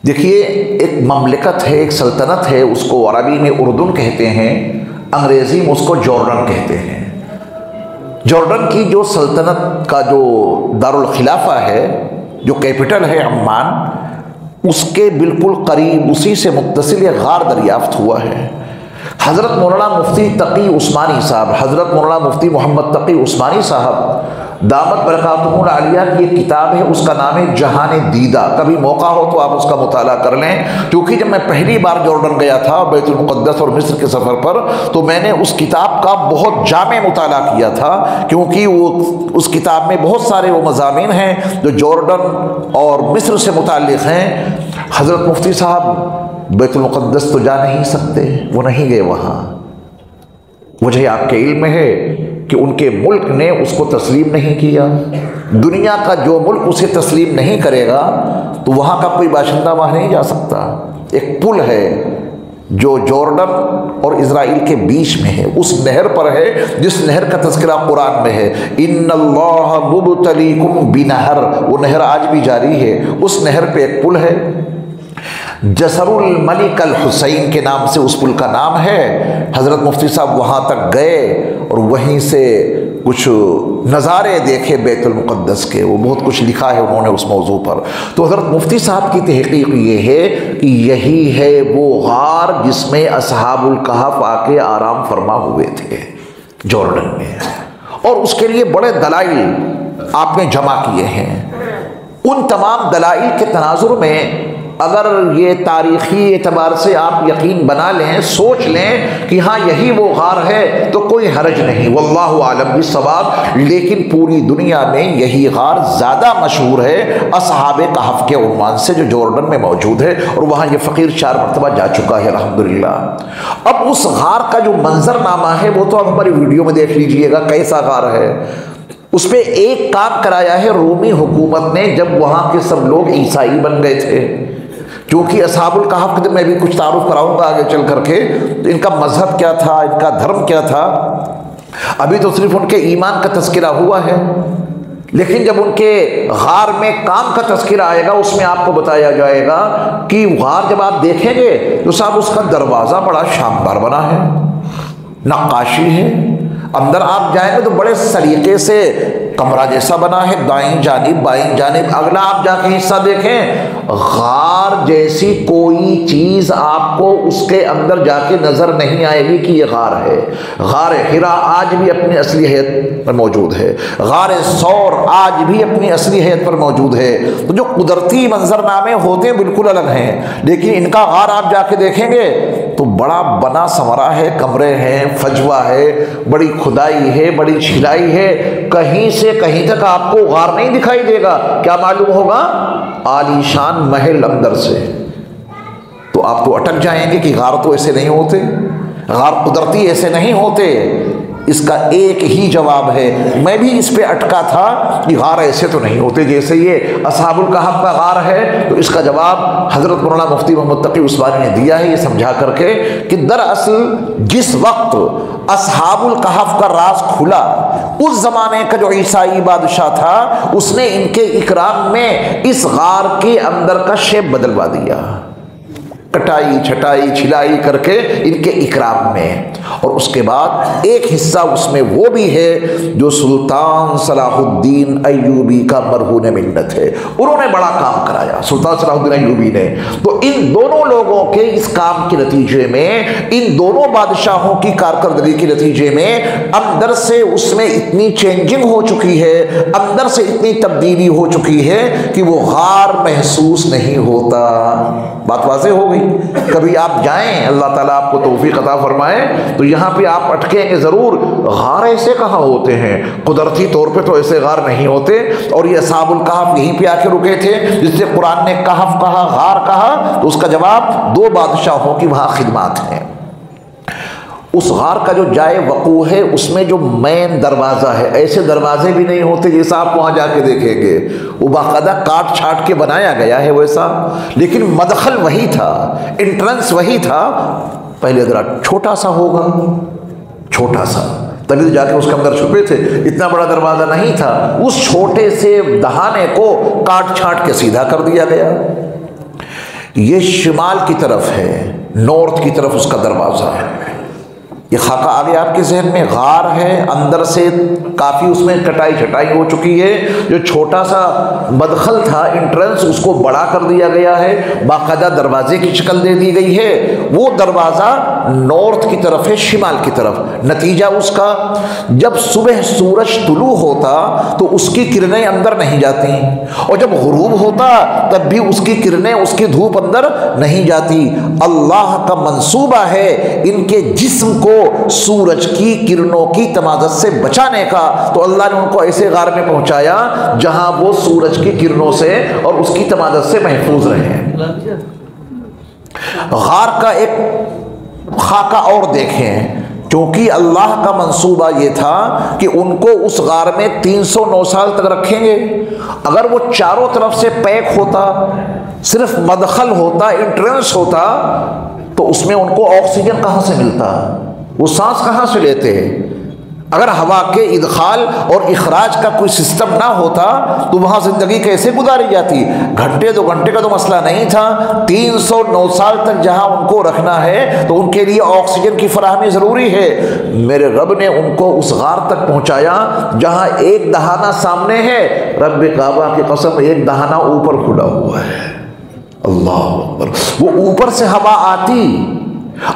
देखिए, एक ममलिकत है, एक सल्तनत है, उसको अरबी में उर्दुन कहते हैं, अंग्रेज़ी में उसको जॉर्डन कहते हैं। जॉर्डन की जो सल्तनत का जो दारुल खिलाफा है, जो कैपिटल है अम्मान, उसके बिल्कुल करीब उसी से मुत्तसिल ये गार दरियाफ्त हुआ है। हज़रत मौलाना मुफ्ती तकी उस्मानी साहब, हज़रत मौलाना मुफ्ती मोहम्मद तकी उस्मानी साहब दामत बरकातुहुल आलिया की एक किताब है, उसका नाम है जहान दीदा। कभी मौका हो तो आप उसका मुताला कर लें, क्योंकि जब मैं पहली बार जॉर्डन गया था बैतुल मुक़द्दस और मिस्र के सफ़र पर, तो मैंने उस किताब का बहुत जामे मुताला किया था, क्योंकि वो उस किताब में बहुत सारे वो मज़ामीन हैं जो जॉर्डन और मिस्र से मुताल्लिक़ हैं। हज़रत मुफ्ती साहब बैतुल मुक़द्दस तो जा नहीं सकते, वो नहीं गए वहाँ। वजह आपके इल्म में है कि उनके मुल्क ने उसको तस्लीम नहीं किया। दुनिया का जो मुल्क उसे तस्लीम नहीं करेगा तो वहाँ का कोई बाशिंदा वहाँ नहीं जा सकता। एक पुल है जो जॉर्डन और इज़राइल के बीच में है, उस नहर पर है जिस नहर का तज़किरा कुरान में है, इन्नल्लाह मुब्तलीकुम बिनहर। वो नहर आज भी जारी है। उस नहर पे एक पुल है, जसरुल मलिक अल हुसैन के नाम से उस पुल का नाम है। हज़रत मुफ्ती साहब वहाँ तक गए और वहीं से कुछ नज़ारे देखे बैतुल मुक़द्दस के। वो बहुत कुछ लिखा है उन्होंने उस मौजू पर। तो हज़रत मुफ्ती साहब की तहक़ीक़ ये है कि यही है वो गार जिसमें असहाबुल कहफ़ आके आराम फरमा हुए थे जॉर्डन में, और उसके लिए बड़े दलाइल आपने जमा किए हैं। उन तमाम दलाइल के तनाजुर में अगर ये तारीख़ी एतबार से आप यकीन बना लें, सोच लें कि हाँ यही वो गार है, तो कोई हरज नहीं, वल्लाहु आलम बिस्सवाब। लेकिन पूरी दुनिया में यही गार ज़्यादा मशहूर है असहाबे कहफ़ के उन्वान से, जो जॉर्डन में मौजूद है, और वहाँ ये फ़कीर 4 मरतबा जा चुका है अल्हम्दुलिल्लाह। अब उस गार का जो मंजरनामा है वो तो आप हमारी वीडियो में देख लीजिएगा कैसा गार है। उस पर एक काम कराया है रूमी हुकूमत ने, जब वहाँ के सब लोग ईसाई बन गए थे। क्योंकि असहाबुल कहफ़ के मैं भी कुछ तारुफ कराऊंगा आगे चल करके, तो इनका मजहब क्या था, इनका धर्म क्या था, अभी तो सिर्फ उनके ईमान का तज़किरा हुआ है। लेकिन जब उनके गार में काम का तज़किरा आएगा उसमें आपको बताया जाएगा कि गार जब आप देखेंगे तो साहब उसका दरवाज़ा बड़ा शानदार बना है, नक्काशी है, अंदर आप जाएंगे तो बड़े सलीके से कमरा जैसा बना है, दाईं जानिब बाईं जानिब। अगला आप जाके हिस्सा देखें, गार जैसी कोई चीज़ आपको उसके अंदर जाके नज़र नहीं आएगी कि ये गार है। गार हिरा आज भी अपनी असली हैत पर मौजूद है, गार सौर आज भी अपनी असली हैत पर मौजूद है। तो जो कुदरती मंजरनामे होते हैं बिल्कुल अलग हैं, लेकिन इनका गार आप जाके देखेंगे तो बड़ा बना संवरा है, कमरे हैं, फजवा है, बड़ी खुदाई है, बड़ी छिलाई है, कहीं से कहीं तक आपको गार नहीं दिखाई देगा। क्या मालूम होगा? आलीशान महल अंदर से। तो आप तो अटक जाएंगे कि गार तो ऐसे नहीं होते, गार कुदरती ऐसे नहीं होते। इसका एक ही जवाब है। मैं भी इस पे अटका था कि गार ऐसे तो नहीं होते जैसे ये असहाबुल कहफ का गार है। तो इसका जवाब हज़रत मौलाना मुफ्ती मोहम्मद तकी उस्मानी ने दिया है ये समझा करके कि दरअसल जिस वक्त असहाबुल कहफ का राज खुला, उस जमाने का जो ईसाई बादशाह था उसने इनके इकराम में इस गार के अंदर का शेप बदलवा दिया, कटाई छटाई छिलाई करके इनके इकराम में। और उसके बाद एक हिस्सा उसमें वो भी है जो सुल्तान सलाहुद्दीन अय्यूबी का मरहून मिन्नत है, उन्होंने बड़ा काम कराया सुल्तान सलाहुद्दीन अय्यूबी ने। तो इन दोनों लोगों के इस काम के नतीजे में, इन दोनों बादशाहों की कारकर्दगी के नतीजे में अंदर से उसमें इतनी चेंजिंग हो चुकी है, अंदर से इतनी तब्दीली हो चुकी है कि वो गार महसूस नहीं होता। बात वाज़ेह हो गई। कभी आप जाएं, अल्लाह ताला आपको तौफीक अता फरमाए, तो यहाँ पे आप अटकेंगे ज़रूर, गार ऐसे कहाँ होते हैं, कुदरती तौर पे तो ऐसे गार नहीं होते। और ये असहाबुल कहफ यहीं पे आके रुके थे, जिससे कुरान ने कहफ कहा, गार कहा, तो उसका जवाब दो बादशाहों की वहाँ खिदमत है। उस गार का जो जाए वकू है उसमें जो मेन दरवाज़ा है, ऐसे दरवाजे भी नहीं होते जैसा आप वहाँ जाके देखेंगे, वो बाकायदा काट छाट के बनाया गया है वैसा, लेकिन मदखल वही था, एंट्रेंस वही था। पहले ज़रा छोटा सा होगा, छोटा सा, तभी तो जाके उसके अंदर छुपे थे, इतना बड़ा दरवाज़ा नहीं था। उस छोटे से दहाने को काट छाट के सीधा कर दिया गया। ये शिमाल की तरफ है, नॉर्थ की तरफ उसका दरवाज़ा है। ये खाका आगे आपके जहन में, गार है, अंदर से काफ़ी उसमें कटाई छटाई हो चुकी है। जो छोटा सा मदखल था, एंट्रेंस, उसको बड़ा कर दिया गया है, बाकायदा दरवाजे की शक्ल दे दी गई है। वो दरवाज़ा नॉर्थ की तरफ है, शिमाल की तरफ। नतीजा उसका, जब सुबह सूरज तुलू होता तो उसकी किरणें अंदर नहीं जाती, और जब गुरूब होता तब भी उसकी किरणें, उसकी धूप अंदर नहीं जाती। अल्लाह का मंसूबा है इनके जिस्म को सूरज की किरणों की तमाज़त से बचाने का, तो अल्लाह ने उनको ऐसे गार में पहुंचाया जहां वो सूरज की किरणों से और उसकी तमाज़त से महफूज रहे। गार का एक खाका और देखें, क्योंकि अल्लाह का मंसूबा ये था कि उनको उस गार में 309 साल तक रखेंगे। अगर वो चारों तरफ से पैक होता, सिर्फ मदखल होता, एंट्रेंस होता, तो उसमें उनको ऑक्सीजन कहाँ से मिलता, वो सांस कहाँ से लेते हैं। अगर हवा के इदखाल और इखराज का कोई सिस्टम ना होता तो वहाँ ज़िंदगी कैसे गुजारी जाती। घंटे 2 घंटे का तो मसला नहीं था, 309 साल तक जहाँ उनको रखना है तो उनके लिए ऑक्सीजन की फराहमी ज़रूरी है। मेरे रब ने उनको उस गार तक पहुँचाया जहाँ एक दहाना सामने है, रब काबा की कसम एक दहाना ऊपर खुला हुआ है। अल्लाह अकबर। वो ऊपर से हवा आती,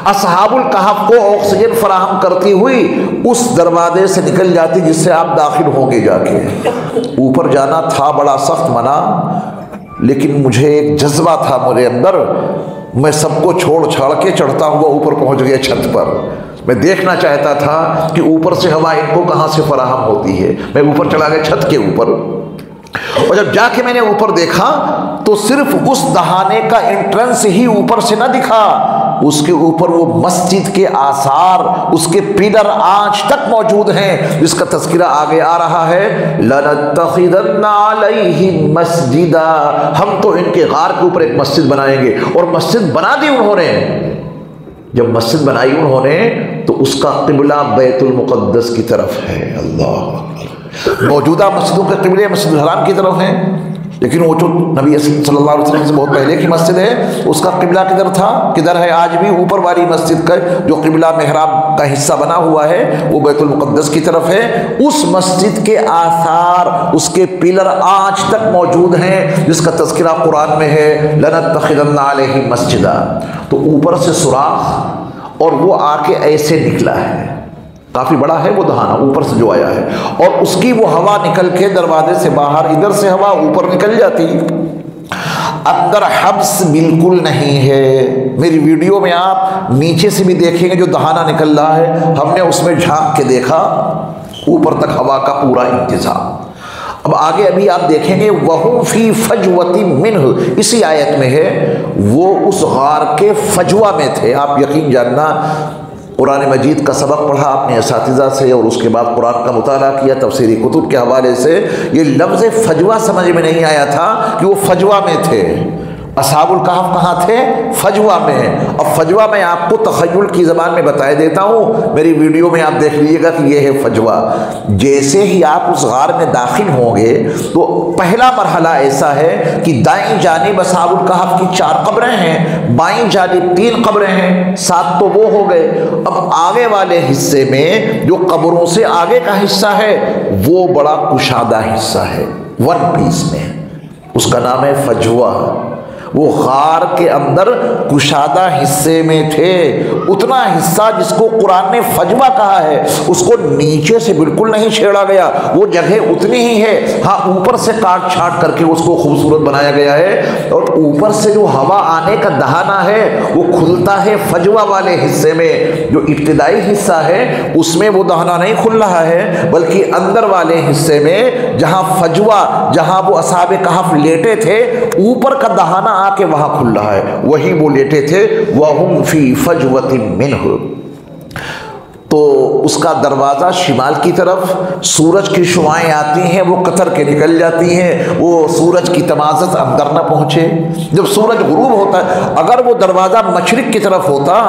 असहाबुल कहफ को ऑक्सीजन फराहम करती हुई उस दरवाजे से निकल जाती जिससे आप दाखिल होंगे जाके। ऊपर जाना था बड़ा सख्त मना, लेकिन मुझे एक जज्बा था मेरे अंदर, मैं सबको छोड़ छाड़ के चढ़ता हुआ ऊपर पहुंच गया छत पर। मैं देखना चाहता था कि ऊपर से हवा इनको कहाँ से फराहम होती है। मैं ऊपर चला गया छत के ऊपर, और जब जाके मैंने ऊपर देखा तो सिर्फ उस दहाने का एंट्रेंस ही ऊपर से न दिखा, उसके ऊपर वो मस्जिद के आसार, उसके पिलर आज तक मौजूद हैं, जिसका तज़किरा आगे आ रहा है। लनत्तखिदन्ना अलैहिम मस्जिदा, हम तो इनके गार के ऊपर एक मस्जिद बनाएंगे। और मस्जिद बना दी उन्होंने। जब मस्जिद बनाई उन्होंने तो उसका क़िबला बैतुल मुक़द्दस की तरफ है। अल्लाह, मौजूदा मस्जिदों के क़िबले मस्जिद हराम की तरफ हैं, लेकिन वो जो नबी सल्लल्लाहु अलैहि वसल्लम से बहुत पहले की मस्जिद है उसका क़िबला किधर था, किधर है आज भी। ऊपर वाली मस्जिद का जो क़िबला मेहराब का हिस्सा बना हुआ है वो बैतुल मुक़द्दस की तरफ है। उस मस्जिद के आसार, उसके पिलर आज तक मौजूद हैं, जिसका तज़किरा कुरान में है, लनत्तखिदन्ना अलैहिम मस्जिदा। तो ऊपर से सुराख और वो आके ऐसे निकला है, काफ़ी बड़ा है वो दहाना ऊपर से जो आया है, और उसकी वो हवा निकल के दरवाजे से बाहर, इधर से हवा ऊपर निकल जाती। अंदर हब्स बिल्कुल नहीं है। मेरी वीडियो में आप नीचे से भी देखेंगे जो दहाना निकल रहा है, हमने उसमें झांक के देखा, ऊपर तक हवा का पूरा इंतजाम। अब आगे अभी आप देखेंगे, वहुम फी फजवती मिन्ह, इसी आयत में है, वो उस गार के फजवा में थे। आप यकीन जानना, कुरान मजीद का सबक पढ़ा अपने असातिज़ा से और उसके बाद कुरान का मुताला किया तफसीरी कुतुब के हवाले से, ये लफ्ज़ फजवा समझ में नहीं आया था कि वो फजवा में थे। असहाबुल कहफ कहाँ थे? फजवा में। अब फजवा में आपको तख़य्युल की ज़बान में बताए देता हूँ, मेरी वीडियो में आप देख लीजिएगा कि ये है फजवा। जैसे ही आप उस गार में दाखिल होंगे तो पहला मरहला ऐसा है कि दाईं जानिब असहाबुल कहफ की 4 कब्रें हैं, बाईं जानिब 3 कब्रें हैं, 7 तो वो हो गए। अब आगे वाले हिस्से में जो कब्रों से आगे का हिस्सा है वो बड़ा कुशादा हिस्सा है, 1 पीस में, उसका नाम है फजवा। वो गार के अंदर कुशादा हिस्से में थे। उतना हिस्सा जिसको कुरान ने फजवा कहा है उसको नीचे से बिल्कुल नहीं छेड़ा गया, वो जगह उतनी ही है। हाँ, ऊपर से काट छाट करके उसको खूबसूरत बनाया गया है और ऊपर से जो हवा आने का दहाना है वो खुलता है फजवा वाले हिस्से में। जो इब्तिदाई हिस्सा है उसमें वो दहाना नहीं खुल रहा है, बल्कि अंदर वाले हिस्से में जहाँ फजवा, जहाँ वो असहाबे कहफ लेटे थे, ऊपर का दहाना आके वहां खुल रहा है, वही वो लेटे थे। वहुम फी फजवतिन मिन्हु, तो उसका दरवाज़ा शिमाल की तरफ, सूरज की शुआएं आती हैं, वो कतर के निकल जाती हैं, वो सूरज की तमाज़त अंदर न पहुँचे। जब सूरज गुरूब होता है, अगर वो दरवाज़ा मशरिक की तरफ होता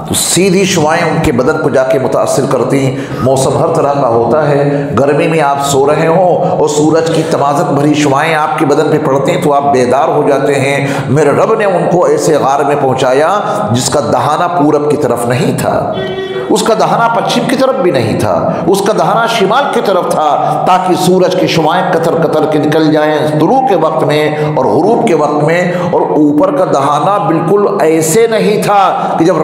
तो सीधी शुआएं उनके बदन को जाके मुतासिर करती। मौसम हर तरह का होता है, गर्मी में आप सो रहे हो और सूरज की तमाज़त भरी शुआएं आपके बदन पे पड़ती हैं तो आप बेदार हो जाते हैं। मेरे रब ने उनको ऐसे गार में पहुँचाया जिसका दहाना पूरब की तरफ नहीं था, उसका दहाना पश्चिम की तरफ भी नहीं था, उसका दहाना शिमाल की तरफ था, ताकि सूरज की शुआएं कतर कतर के निकल जाएं तुलू के वक्त में और गुरूब के वक्त में। और ऊपर का दहाना बिल्कुल ऐसे नहीं था कि जब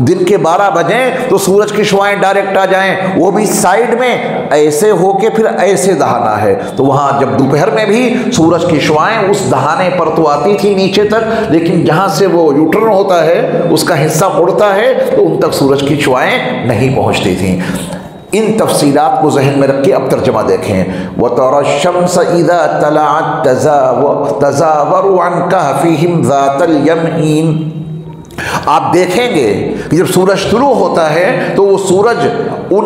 दिन के 12 बजें तो सूरज की शुआएं डायरेक्ट आ जाएं, वो भी साइड में ऐसे होके फिर ऐसे दहाना है। तो वहाँ जब दोपहर में भी सूरज की शुआएं उस दहाने पर तो आती थी नीचे तक, लेकिन जहाँ से वो यूटर्न होता है उसका हिस्सा मुड़ता है तो उन तक सूरज की शुआएं नहीं पहुंचती थी। इन तफसीलात को जहन में रख के अब तर्जमा देखें। व तरा शम्स इज़ा तलअत तज़ावरु अन कहफ़िहिम ज़ातल यमीन, आप देखेंगे कि जब सूरज तुलू होता है तो वो सूरज उन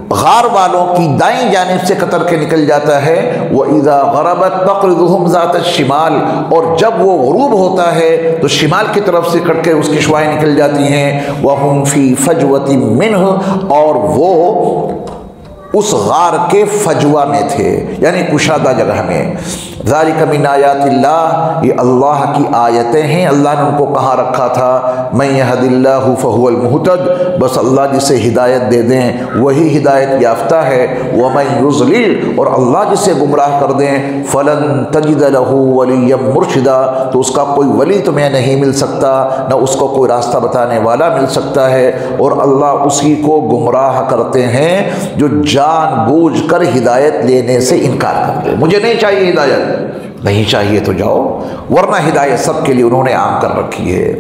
गार वालों की दाईं जानिब से कतर के निकल जाता है। व इज़ा ग़रबत तक़रिज़ुहुम ज़ात शिमाल, और जब वो ग़ुरूब होता है तो शिमाल की तरफ से कट के उसकी शुआएं निकल जाती हैं। वहुम फ़ी फ़जवतिन मिन्हु, और वो उस गार के फजवा में थे, यानी कुशादा जगह में। ज़ालिका मिन आयातिल्लाह, ये अल्लाह की आयतें हैं। अल्लाह ने उनको कहाँ रखा था? मैं यहदिल्लाहु फहुवल मुहतद, बस अल्लाह जिसे हिदायत दे दें वही हिदायत याफ्ता है। व मैं युज़लिल, और अल्लाह जिसे गुमराह कर दें, फ़लन तजिद लहू वलिय्यम मुर्शिदा, तो उसका कोई वली तुम्हें नहीं मिल सकता, न उसको कोई रास्ता बताने वाला मिल सकता है। और अल्लाह उसी को गुमराह करते हैं जो जानबूझकर हिदायत लेने से इनकार कर दे। मुझे नहीं चाहिए हिदायत, नहीं चाहिए तो जाओ, वरना हिदायत सबके लिए उन्होंने आम कर रखी है।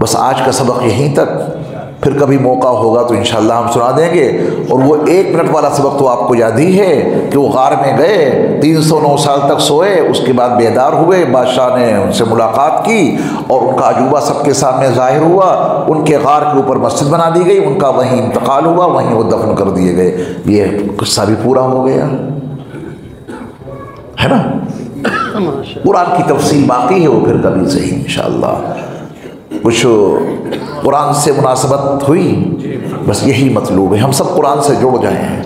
बस आज का सबक यहीं तक, फिर कभी मौका होगा तो इंशाअल्लाह हम सुना देंगे। और वो 1 मिनट वाला सबक तो आपको याद ही है कि वो गार में गए, 309 साल तक सोए, उसके बाद बेदार हुए, बादशाह ने उनसे मुलाकात की और उनका अजूबा सबके सामने ज़ाहिर हुआ। उनके गार के ऊपर मस्जिद बना दी गई, उनका वहीं इंतकाल हुआ, वहीं वो दफन कर दिए गए। ये किस्सा भी पूरा हो गया है ना। कुरान की तफसील बाकी है, वो फिर कभी सही इंशाअल्लाह। कुछ कुरान से मुनासबत हुई, बस यही मतलूब है, हम सब कुरान से जुड़ जाएं।